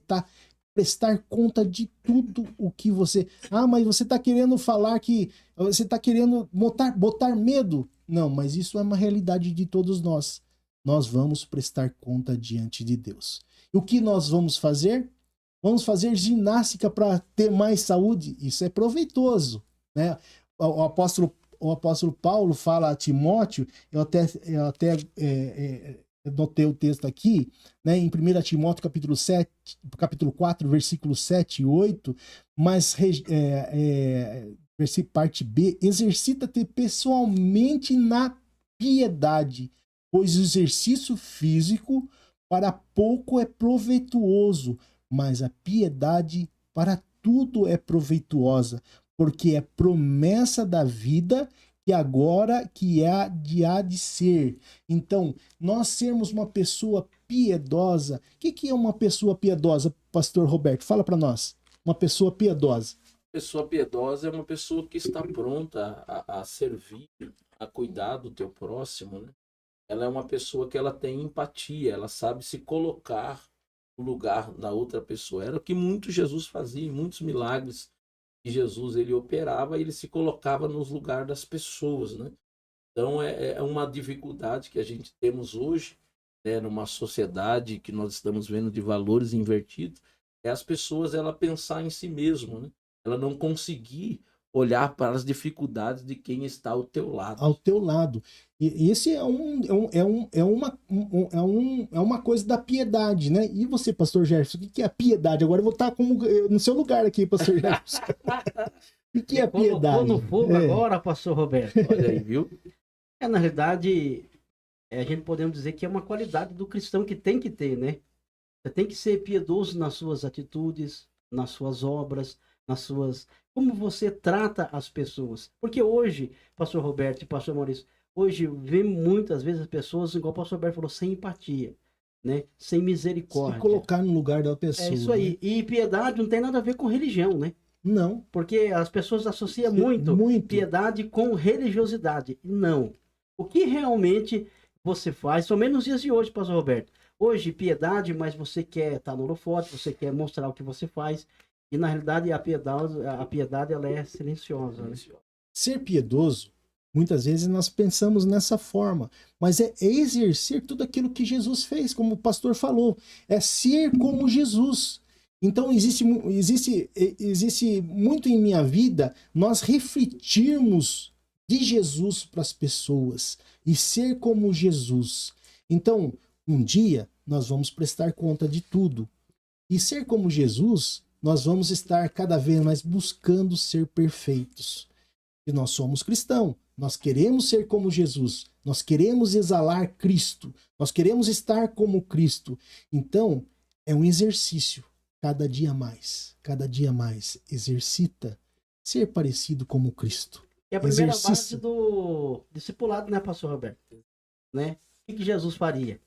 prestar conta de tudo o que você... Ah, mas você está querendo falar que... Você está querendo botar medo. Não, mas isso é uma realidade de todos nós. Nós vamos prestar conta diante de Deus. E o que nós vamos fazer? Vamos fazer ginástica para ter mais saúde. Isso é proveitoso, né? O apóstolo Paulo fala a Timóteo, eu até notei o texto aqui, né, em 1 Timóteo capítulo 4, versículos 7 e 8, mas parte B, exercita-te pessoalmente na piedade, pois o exercício físico para pouco é proveituoso, mas a piedade para tudo é proveituosa, porque é promessa da vida que agora que há de ser. Então, nós sermos uma pessoa piedosa. O que é uma pessoa piedosa, pastor Roberto? Fala para nós. Uma pessoa piedosa. Pessoa piedosa é uma pessoa que está pronta a servir, a cuidar do teu próximo, né? Ela é uma pessoa que ela tem empatia, ela sabe se colocar no lugar da outra pessoa. Era o que muito Jesus fazia, muitos milagres que Jesus ele operava, ele se colocava nos lugares das pessoas, né? Então é uma dificuldade que a gente temos hoje, né, numa sociedade que nós estamos vendo de valores invertidos, é as pessoas ela pensar em si mesmo, né? Ela não conseguir olhar para as dificuldades de quem está ao teu lado. Ao teu lado. E esse é uma coisa da piedade, né? E você, pastor Jefferson, o que é a piedade? Agora eu vou estar no seu lugar aqui, pastor Jefferson. O que é a piedade? Colocou no fogo agora, pastor Roberto. Olha aí, viu? Na realidade, a gente podemos dizer que é uma qualidade do cristão que tem que ter, né? Você tem que ser piedoso nas suas atitudes, nas suas obras, como você trata as pessoas. Porque hoje, pastor Roberto e pastor Maurício, hoje vê muitas vezes as pessoas, igual o pastor Roberto falou, sem empatia, né? Sem misericórdia. Se colocar no lugar da pessoa. É isso aí. Né? E piedade não tem nada a ver com religião, né? Não. Porque as pessoas associam muito piedade com religiosidade. Não. O que realmente você faz, somente nos dias de hoje, pastor Roberto. Hoje, piedade, mas você quer estar no holofote, você quer mostrar o que você faz. E na realidade a piedade ela é silenciosa. Né? Ser piedoso, muitas vezes nós pensamos nessa forma, mas é exercer tudo aquilo que Jesus fez, como o pastor falou, é ser como Jesus. Então existe muito em minha vida nós refletirmos de Jesus para as pessoas e ser como Jesus. Então, um dia nós vamos prestar conta de tudo. E ser como Jesus, nós vamos estar cada vez mais buscando ser perfeitos. E nós somos cristãos, nós queremos ser como Jesus, nós queremos exalar Cristo, nós queremos estar como Cristo. Então, é um exercício, cada dia mais, exercita ser parecido como Cristo. É a primeira base do discipulado, né, pastor Roberto? Né? O que Jesus faria?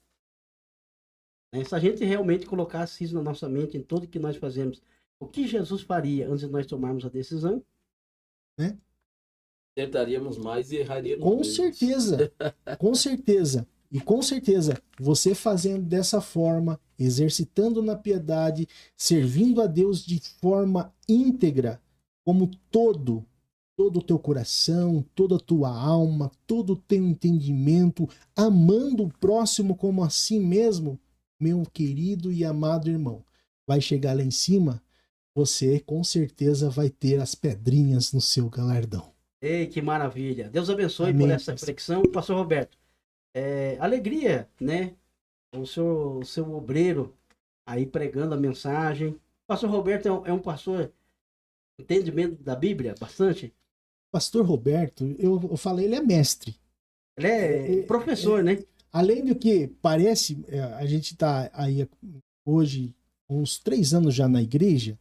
Se a gente realmente colocasse isso na nossa mente, em tudo que nós fazemos, o que Jesus faria antes de nós tomarmos a decisão? Né? Tentaríamos mais e erraríamos com menos. Certeza, com certeza. E com certeza, você fazendo dessa forma, exercitando na piedade, servindo a Deus de forma íntegra, como todo, todo o teu coração, toda a tua alma, todo o teu entendimento, amando o próximo como a si mesmo, meu querido e amado irmão, vai chegar lá em cima, você com certeza vai ter as pedrinhas no seu galardão. Ei, que maravilha. Deus abençoe Amém, por essa pastor. reflexão. Pastor Roberto, alegria, né? O seu obreiro aí pregando a mensagem. Pastor Roberto é um pastor entendimento da Bíblia, bastante. Pastor Roberto, eu falei, ele é mestre. Ele é professor, né? Além do que parece, a gente está aí hoje uns 3 anos já na igreja,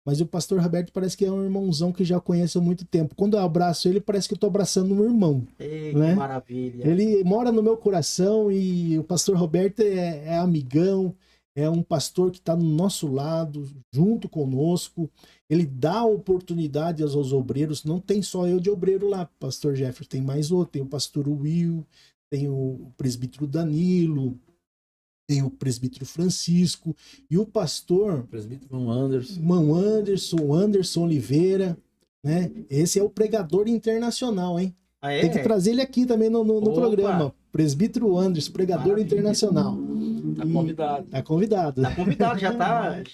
mas o pastor Roberto parece que é um irmãozão que já conheço há muito tempo. Quando eu abraço ele, parece que eu estou abraçando um irmão. Ei, né? que maravilha. Ele mora no meu coração e o pastor Roberto é amigão, é um pastor que está no nosso lado, junto conosco. Ele dá oportunidade aos obreiros, não tem só eu de obreiro lá, pastor Jefferson, tem mais outro, tem o pastor Will, tem o presbítero Danilo, tem o presbítero Francisco e o pastor O presbítero Anderson. irmão Anderson Oliveira, né? Esse é o pregador internacional, hein? Ah, é? Tem que trazer ele aqui também no Opa! programa. Presbítero Anderson, pregador Maravilha. internacional. Tá convidado. Tá convidado. Tá convidado,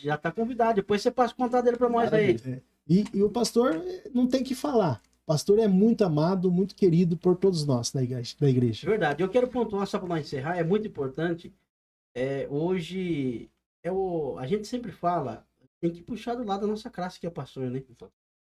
já tá convidado. Depois você passa o contato dele pra nós aí. Maravilha. E o pastor não tem que falar. O pastor é muito amado, muito querido por todos nós da igreja. Verdade. Eu quero pontuar só para nós encerrar, é muito importante. Hoje, a gente sempre fala, tem que puxar do lado da nossa classe que é o pastor, né?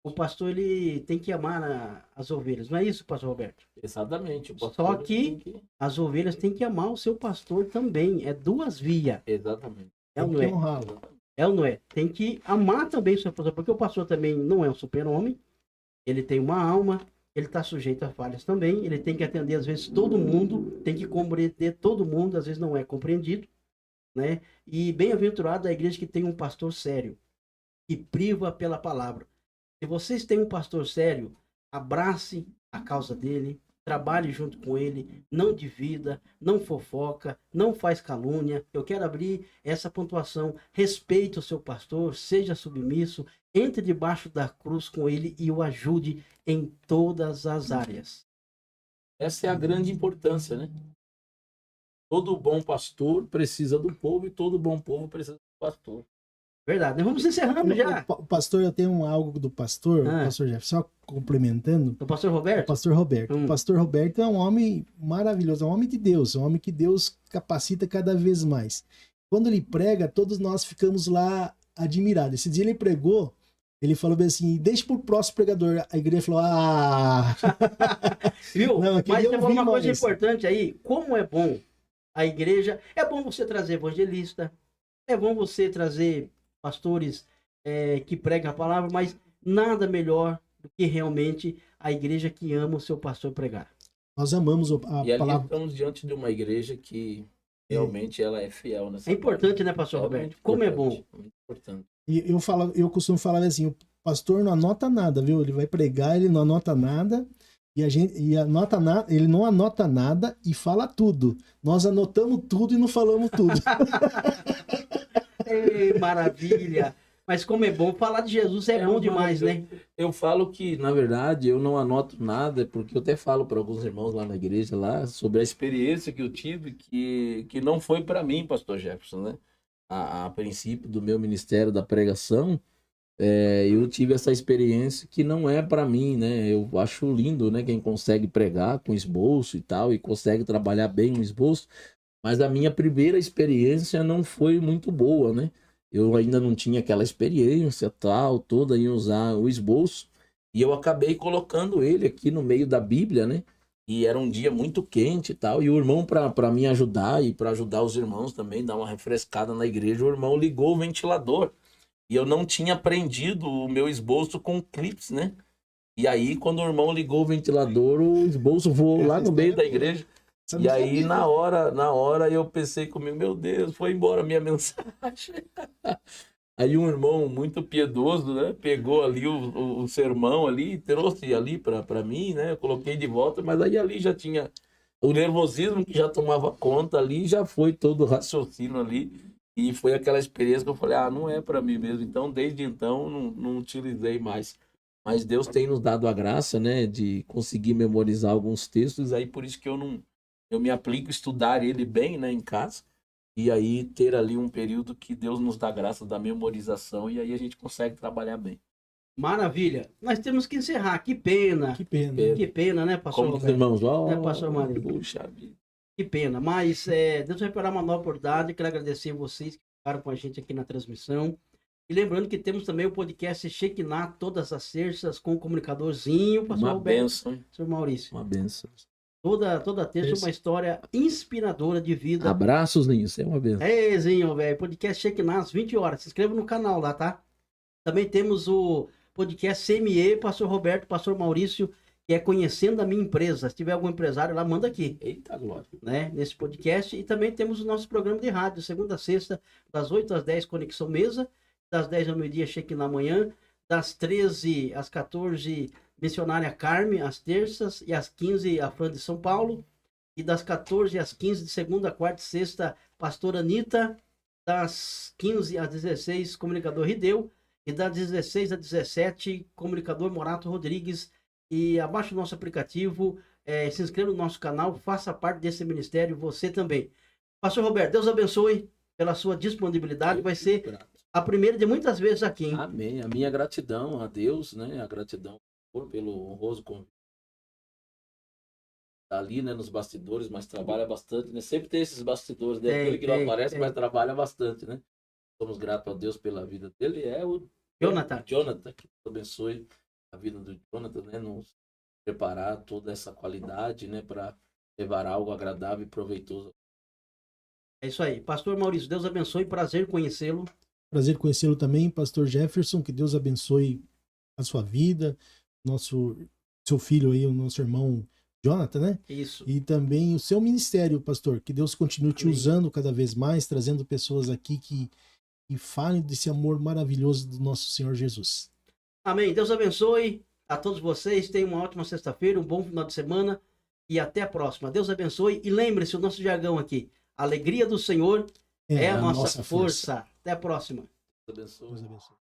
O pastor, ele tem que amar as ovelhas. Não é isso, pastor Roberto? Exatamente. O Só pastor que- tem que- As ovelhas têm que amar o seu pastor também. É duas vias. Exatamente. É ou Tem não que é? honrá-lo. É ou não é? Tem que amar também o seu pastor, porque o pastor também não é um super-homem. Ele tem uma alma, ele está sujeito a falhas também. Ele tem que atender, às vezes, todo mundo, tem que compreender todo mundo, às vezes não é compreendido, né? E bem-aventurado a igreja que tem um pastor sério, que priva pela palavra. Se vocês têm um pastor sério, abrace a causa dele, trabalhe junto com ele, não divida, não fofoca, não faz calúnia. Eu quero abrir essa pontuação. Respeite o seu pastor, seja submisso, entre debaixo da cruz com ele e o ajude em todas as áreas. Essa é a grande importância, né? Todo bom pastor precisa do povo e todo bom povo precisa do pastor. Verdade. Nós vamos encerrando já. O pastor, eu tenho algo do pastor, Ah. pastor Jeff, só complementando. Do pastor O Roberto? pastor Roberto. Hum. O pastor Roberto é um homem maravilhoso, é um homem de Deus, é um homem que Deus capacita cada vez mais. Quando ele prega, todos nós ficamos lá admirados. Esse dia ele pregou, ele falou bem assim, deixa pro próximo pregador. A igreja falou, Viu? Não, eu queria Mas você falou ouvir uma coisa mais. importante aí. Como é bom a igreja. É bom você trazer evangelista. É bom você trazer pastores que pregam a palavra, mas nada melhor do que realmente a igreja que ama o seu pastor pregar. nós amamos a E ali palavra. estamos diante de uma igreja que realmente ela é fiel nessa É importante, parte. né, pastor É Roberto? muito Como é bom. importante, muito importante. E eu costumo falar assim, o pastor não anota nada, viu? Ele vai pregar, ele não anota nada, ele não anota nada e fala tudo. Nós anotamos tudo e não falamos tudo. Ei, maravilha! Mas como é bom, falar de Jesus é bom uma demais, né? Eu falo que, na verdade, eu não anoto nada, porque eu até falo para alguns irmãos lá na igreja, lá, sobre a experiência que eu tive, que não foi para mim, pastor Jefferson, né? A princípio do meu ministério da pregação, eu tive essa experiência que não é para mim, né? Eu acho lindo, né? Quem consegue pregar com esboço e tal, e consegue trabalhar bem o esboço, mas a minha primeira experiência não foi muito boa, né? Eu ainda não tinha aquela experiência tal, toda em usar o esboço, e eu acabei colocando ele aqui no meio da Bíblia, né? E era um dia muito quente e tal, e o irmão, para me ajudar e para ajudar os irmãos também, dar uma refrescada na igreja, o irmão ligou o ventilador. E eu não tinha prendido o meu esboço com clips, né? E aí, quando o irmão ligou o ventilador, o esboço voou lá no meio da igreja. Você E não aí, sabia. na hora, eu pensei comigo, meu Deus, foi embora a minha mensagem. Aí um irmão muito piedoso, né? Pegou ali o sermão ali, trouxe ali para mim, né? Eu coloquei de volta, mas aí ali já tinha o nervosismo que já tomava conta ali, já foi todo o raciocínio ali. E foi aquela experiência que eu falei, não é para mim mesmo. Então, desde então, não utilizei mais. Mas Deus tem nos dado a graça, né, de conseguir memorizar alguns textos, aí por isso que eu me aplico a estudar ele bem, né, em casa, e aí ter ali um período que Deus nos dá graça da memorização, e aí a gente consegue trabalhar bem. Maravilha. Nós temos que encerrar. Que pena. Que pena. Que pena, né, pastor Como os Roberto? irmãos, ó, Né, pastor Marinho? puxa vida. Que pena. Mas Deus vai preparar uma nova oportunidade. Quero agradecer a vocês que ficaram com a gente aqui na transmissão. E lembrando que temos também o podcast Shekinah todas as terças com o comunicadorzinho, pastor Uma Roberto, benção, hein? pastor Maurício. Uma benção. Toda terça Terça. uma história inspiradora de vida. Abraços, Ninho, você é uma benção. Zinho, velho. Podcast Shekinah às 20 horas. Se inscreva no canal lá, tá? Também temos o podcast CME, pastor Roberto, pastor Maurício, que é Conhecendo a Minha Empresa. Se tiver algum empresário lá, manda aqui, Eita glória. né? Nesse podcast. E também temos o nosso programa de rádio, segunda a sexta, das 8 às 10, Conexão Mesa, das 10 ao meio-dia, Shekinah manhã, das 13 às 14, Missionária Carme, às terças, e às 15, a Fran de São Paulo, e das 14 às 15, de segunda, quarta e sexta, Pastora Anitta, das 15 às 16, Comunicador Rideu, e das 16 às 17, Comunicador Morato Rodrigues. E abaixe o nosso aplicativo, se inscreva no nosso canal, faça parte desse ministério, você também. Pastor Roberto, Deus abençoe pela sua disponibilidade, vai ser a primeira de muitas vezes aqui, hein? Amém. A minha gratidão a Deus, né? A gratidão pelo honroso convite. Tá ali, né, nos bastidores, mas trabalha bastante, né? Sempre tem esses bastidores, né? Aquele que não aparece, mas trabalha bastante, né? Somos gratos a Deus pela vida dele. É o Jonathan. Jonathan, que Deus abençoe a vida do Jonathan, né? Nos preparar toda essa qualidade, né? Para levar algo agradável e proveitoso. É isso aí. Pastor Maurício, Deus abençoe, prazer conhecê-lo. Prazer conhecê-lo também, pastor Jefferson, que Deus abençoe a sua vida, seu filho aí, o nosso irmão Jonathan, né? Isso. E também o seu ministério, pastor, que Deus continue te Amém. usando cada vez mais, trazendo pessoas aqui que falem desse amor maravilhoso do nosso Senhor Jesus. Amém. Deus abençoe a todos vocês. Tenham uma ótima sexta-feira, um bom final de semana e até a próxima. Deus abençoe. E lembre-se, o nosso jargão aqui, a alegria do Senhor é a nossa força. Até a próxima. Deus abençoe. Deus abençoe.